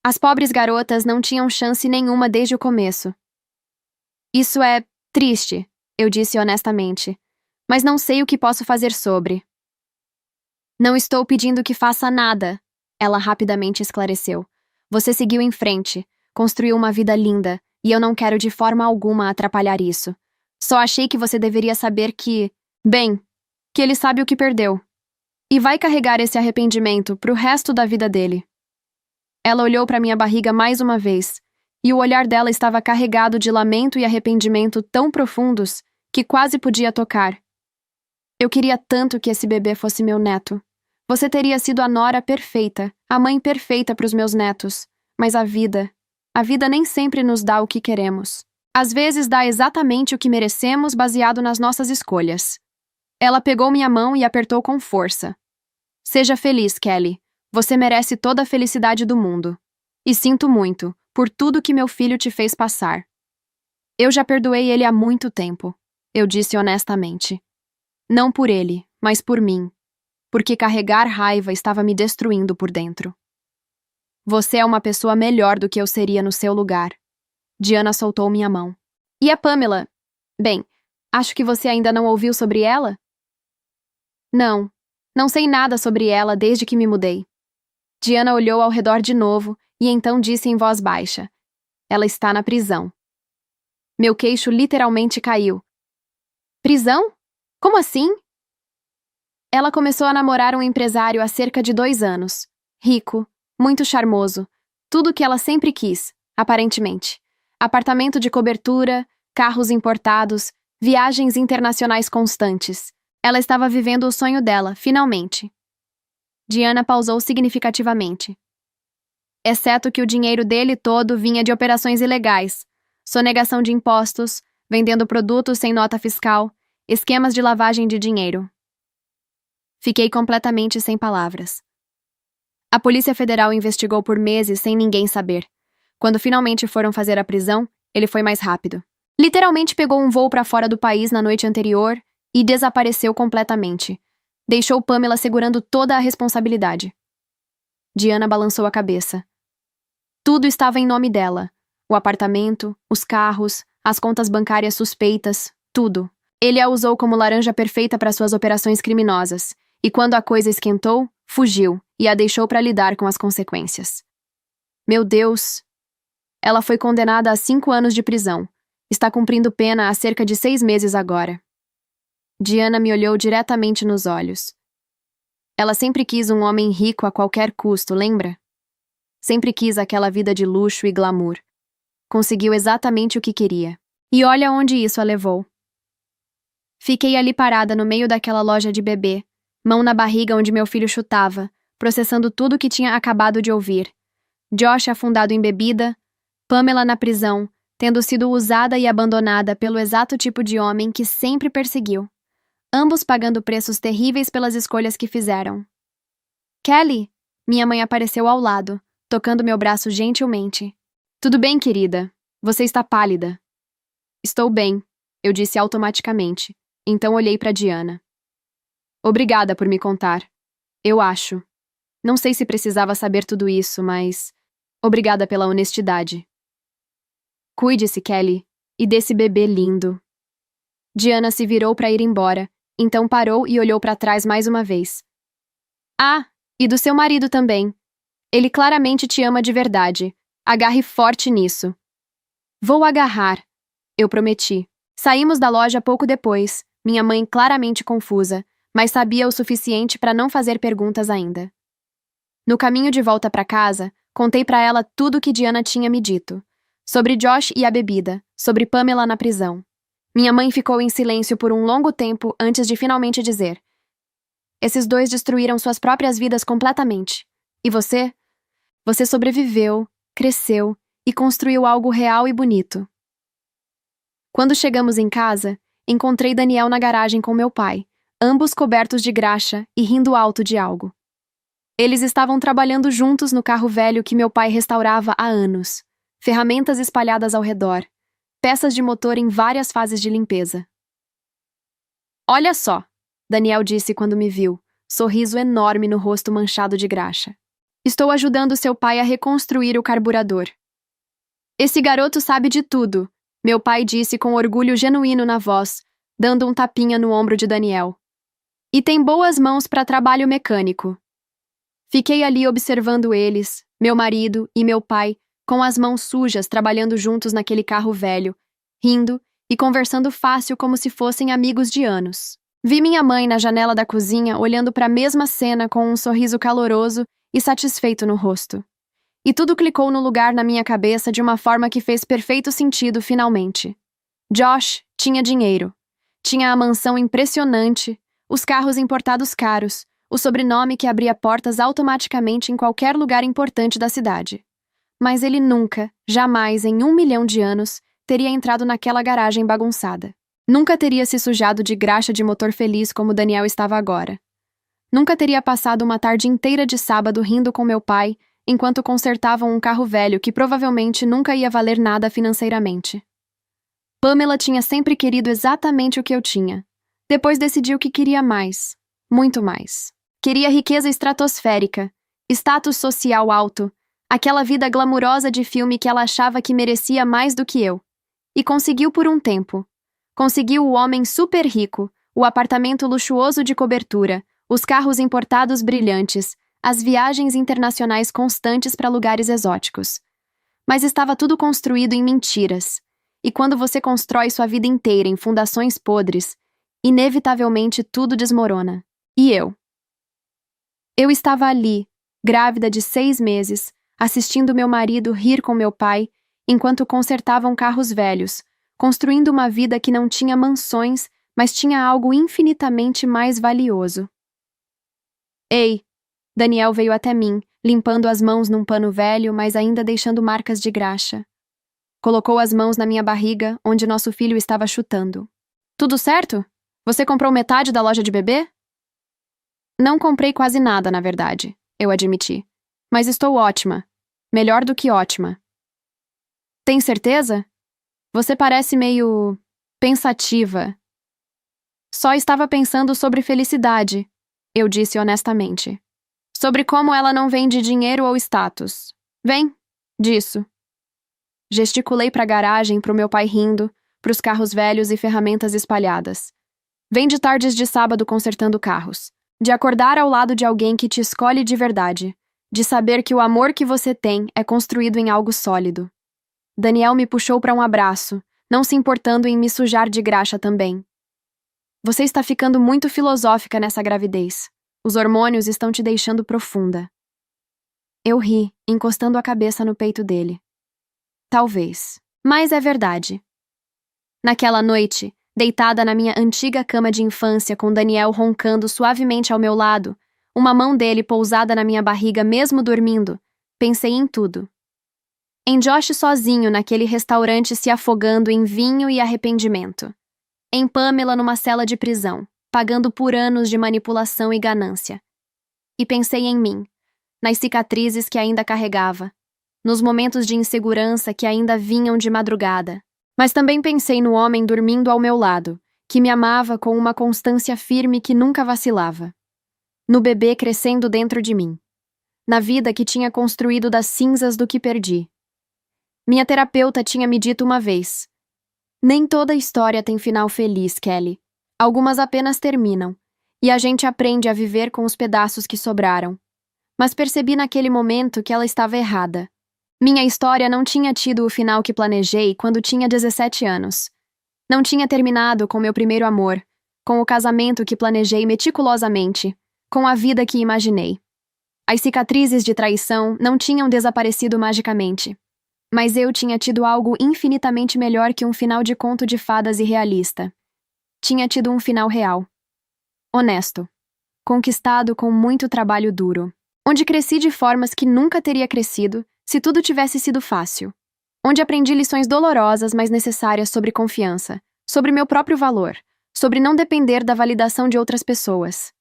As pobres garotas não tinham chance nenhuma desde o começo. Isso é triste, eu disse honestamente, mas não sei o que posso fazer sobre. Não estou pedindo que faça nada, ela rapidamente esclareceu. Você seguiu em frente, construiu uma vida linda, e eu não quero de forma alguma atrapalhar isso. Só achei que você deveria saber que, bem, que ele sabe o que perdeu. E vai carregar esse arrependimento pro resto da vida dele. Ela olhou para minha barriga mais uma vez, e o olhar dela estava carregado de lamento e arrependimento tão profundos que quase podia tocar. Eu queria tanto que esse bebê fosse meu neto. Você teria sido a nora perfeita, a mãe perfeita para os meus netos. Mas a vida nem sempre nos dá o que queremos. Às vezes dá exatamente o que merecemos baseado nas nossas escolhas. Ela pegou minha mão e apertou com força. Seja feliz, Kelly. Você merece toda a felicidade do mundo. E sinto muito por tudo que meu filho te fez passar. Eu já perdoei ele há muito tempo, eu disse honestamente. Não por ele, mas por mim. Porque carregar raiva estava me destruindo por dentro. Você é uma pessoa melhor do que eu seria no seu lugar. Diana soltou minha mão. E a Pamela? Bem, acho que você ainda não ouviu sobre ela? Não sei nada sobre ela desde que me mudei. Diana olhou ao redor de novo e então disse em voz baixa. Ela está na prisão. Meu queixo literalmente caiu. Prisão? Como assim? Ela começou a namorar um empresário há cerca de 2 anos. Rico, muito charmoso, tudo o que ela sempre quis, aparentemente. Apartamento de cobertura, carros importados, viagens internacionais constantes. Ela estava vivendo o sonho dela, finalmente. Diana pausou significativamente. Exceto que o dinheiro dele todo vinha de operações ilegais, sonegação de impostos, vendendo produtos sem nota fiscal, esquemas de lavagem de dinheiro. Fiquei completamente sem palavras. A Polícia Federal investigou por meses sem ninguém saber. Quando finalmente foram fazer a prisão, ele foi mais rápido. Literalmente pegou um voo para fora do país na noite anterior e desapareceu completamente. Deixou Pamela segurando toda a responsabilidade. Diana balançou a cabeça. Tudo estava em nome dela. O apartamento, os carros, as contas bancárias suspeitas, tudo. Ele a usou como laranja perfeita para suas operações criminosas. E quando a coisa esquentou, fugiu e a deixou para lidar com as consequências. Meu Deus! Ela foi condenada a 5 anos de prisão. Está cumprindo pena há cerca de 6 meses agora. Diana me olhou diretamente nos olhos. Ela sempre quis um homem rico a qualquer custo, lembra? Sempre quis aquela vida de luxo e glamour. Conseguiu exatamente o que queria. E olha onde isso a levou. Fiquei ali parada no meio daquela loja de bebê, mão na barriga onde meu filho chutava, processando tudo o que tinha acabado de ouvir. Josh afundado em bebida, Pamela na prisão, tendo sido usada e abandonada pelo exato tipo de homem que sempre perseguiu. Ambos pagando preços terríveis pelas escolhas que fizeram. Kelly! Minha mãe apareceu ao lado, tocando meu braço gentilmente. Tudo bem, querida? Você está pálida. Estou bem, eu disse automaticamente. Então olhei para Diana. Obrigada por me contar. Eu acho. Não sei se precisava saber tudo isso, mas... Obrigada pela honestidade. Cuide-se, Kelly, e desse bebê lindo. Diana se virou para ir embora, então parou e olhou para trás mais uma vez. Ah, e do seu marido também. Ele claramente te ama de verdade. Agarre forte nisso. Vou agarrar, eu prometi. Saímos da loja pouco depois, minha mãe claramente confusa, mas sabia o suficiente para não fazer perguntas ainda. No caminho de volta para casa, contei para ela tudo o que Diana tinha me dito. Sobre Josh e a bebida, sobre Pamela na prisão. Minha mãe ficou em silêncio por um longo tempo antes de finalmente dizer: esses dois destruíram suas próprias vidas completamente. E você? Você sobreviveu, cresceu e construiu algo real e bonito. Quando chegamos em casa, encontrei Daniel na garagem com meu pai, ambos cobertos de graxa e rindo alto de algo. Eles estavam trabalhando juntos no carro velho que meu pai restaurava há anos, ferramentas espalhadas ao redor, peças de motor em várias fases de limpeza. Olha só, Daniel disse quando me viu, sorriso enorme no rosto manchado de graxa. Estou ajudando seu pai a reconstruir o carburador. Esse garoto sabe de tudo, meu pai disse com orgulho genuíno na voz, dando um tapinha no ombro de Daniel. E tem boas mãos para trabalho mecânico. Fiquei ali observando eles, meu marido e meu pai, com as mãos sujas trabalhando juntos naquele carro velho, rindo e conversando fácil como se fossem amigos de anos. Vi minha mãe na janela da cozinha olhando para a mesma cena com um sorriso caloroso e satisfeito no rosto. E tudo clicou no lugar na minha cabeça de uma forma que fez perfeito sentido finalmente. Josh tinha dinheiro. Tinha a mansão impressionante, os carros importados caros, o sobrenome que abria portas automaticamente em qualquer lugar importante da cidade. Mas ele nunca, jamais em 1 milhão de anos, teria entrado naquela garagem bagunçada. Nunca teria se sujado de graxa de motor feliz como Daniel estava agora. Nunca teria passado uma tarde inteira de sábado rindo com meu pai, enquanto consertavam um carro velho que provavelmente nunca ia valer nada financeiramente. Pamela tinha sempre querido exatamente o que eu tinha. Depois decidiu que queria mais. Muito mais. Queria riqueza estratosférica, status social alto, aquela vida glamurosa de filme que ela achava que merecia mais do que eu. E conseguiu por um tempo. Conseguiu o homem super rico, o apartamento luxuoso de cobertura, os carros importados brilhantes, as viagens internacionais constantes para lugares exóticos. Mas estava tudo construído em mentiras. E quando você constrói sua vida inteira em fundações podres, inevitavelmente tudo desmorona. E eu? Eu estava ali, grávida de 6 meses, assistindo meu marido rir com meu pai, enquanto consertavam carros velhos, construindo uma vida que não tinha mansões, mas tinha algo infinitamente mais valioso. Ei! Daniel veio até mim, limpando as mãos num pano velho, mas ainda deixando marcas de graxa. Colocou as mãos na minha barriga, onde nosso filho estava chutando. Tudo certo? Você comprou metade da loja de bebê? Não comprei quase nada, na verdade, eu admiti. Mas estou ótima. Melhor do que ótima. Tem certeza? Você parece meio pensativa. Só estava pensando sobre felicidade, eu disse honestamente. Sobre como ela não vem de dinheiro ou status. Vem, disso. Gesticulei para a garagem, para o meu pai rindo, para os carros velhos e ferramentas espalhadas. Vem de tardes de sábado consertando carros. De acordar ao lado de alguém que te escolhe de verdade. De saber que o amor que você tem é construído em algo sólido. Daniel me puxou para um abraço, não se importando em me sujar de graxa também. Você está ficando muito filosófica nessa gravidez. Os hormônios estão te deixando profunda. Eu ri, encostando a cabeça no peito dele. Talvez. Mas é verdade. Naquela noite, deitada na minha antiga cama de infância com Daniel roncando suavemente ao meu lado, uma mão dele pousada na minha barriga mesmo dormindo, pensei em tudo. Em Josh sozinho naquele restaurante se afogando em vinho e arrependimento. Em Pamela numa cela de prisão, pagando por anos de manipulação e ganância. E pensei em mim, nas cicatrizes que ainda carregava, nos momentos de insegurança que ainda vinham de madrugada. Mas também pensei no homem dormindo ao meu lado, que me amava com uma constância firme que nunca vacilava. No bebê crescendo dentro de mim. Na vida que tinha construído das cinzas do que perdi. Minha terapeuta tinha me dito uma vez: nem toda história tem final feliz, Kelly. Algumas apenas terminam, e a gente aprende a viver com os pedaços que sobraram. Mas percebi naquele momento que ela estava errada. Minha história não tinha tido o final que planejei quando tinha 17 anos. Não tinha terminado com meu primeiro amor, com o casamento que planejei meticulosamente, com a vida que imaginei. As cicatrizes de traição não tinham desaparecido magicamente. Mas eu tinha tido algo infinitamente melhor que um final de conto de fadas irrealista. Tinha tido um final real. Honesto. Conquistado com muito trabalho duro. Onde cresci de formas que nunca teria crescido se tudo tivesse sido fácil. Onde aprendi lições dolorosas, mas necessárias sobre confiança, sobre meu próprio valor, sobre não depender da validação de outras pessoas.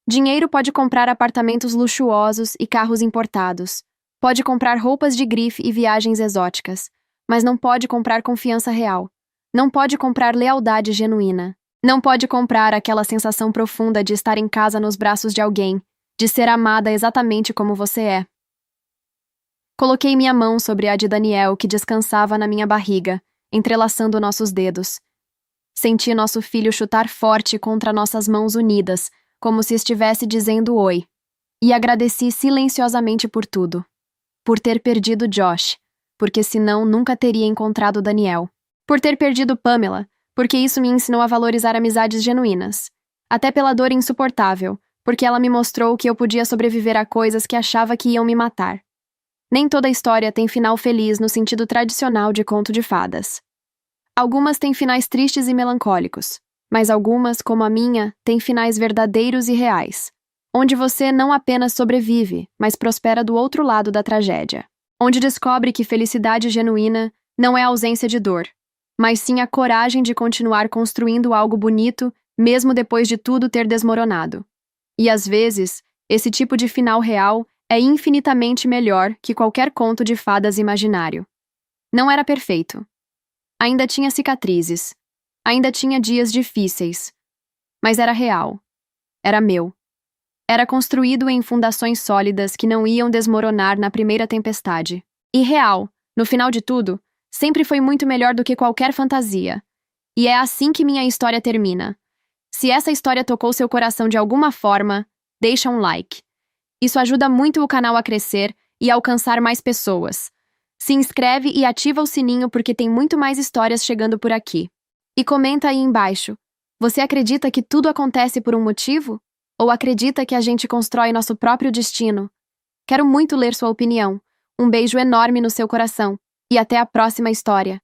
Dinheiro pode comprar apartamentos luxuosos e carros importados. Pode comprar roupas de grife e viagens exóticas, mas não pode comprar confiança real. Não pode comprar lealdade genuína. Não pode comprar aquela sensação profunda de estar em casa nos braços de alguém, de ser amada exatamente como você é. Coloquei minha mão sobre a de Daniel, que descansava na minha barriga, entrelaçando nossos dedos. Senti nosso filho chutar forte contra nossas mãos unidas, como se estivesse dizendo oi. E agradeci silenciosamente por tudo. Por ter perdido Josh, porque senão nunca teria encontrado Daniel. Por ter perdido Pamela, porque isso me ensinou a valorizar amizades genuínas. Até pela dor insuportável, porque ela me mostrou que eu podia sobreviver a coisas que achava que iam me matar. Nem toda história tem final feliz no sentido tradicional de conto de fadas. Algumas têm finais tristes e melancólicos, mas algumas, como a minha, têm finais verdadeiros e reais. Onde você não apenas sobrevive, mas prospera do outro lado da tragédia. Onde descobre que felicidade genuína não é ausência de dor, mas sim a coragem de continuar construindo algo bonito, mesmo depois de tudo ter desmoronado. E às vezes, esse tipo de final real é infinitamente melhor que qualquer conto de fadas imaginário. Não era perfeito. Ainda tinha cicatrizes. Ainda tinha dias difíceis. Mas era real. Era meu. Era construído em fundações sólidas que não iam desmoronar na primeira tempestade. E real, no final de tudo, sempre foi muito melhor do que qualquer fantasia. E é assim que minha história termina. Se essa história tocou seu coração de alguma forma, deixa um like. Isso ajuda muito o canal a crescer e a alcançar mais pessoas. Se inscreve e ativa o sininho porque tem muito mais histórias chegando por aqui. E comenta aí embaixo. Você acredita que tudo acontece por um motivo? Ou acredita que a gente constrói nosso próprio destino? Quero muito ler sua opinião. Um beijo enorme no seu coração. E até a próxima história.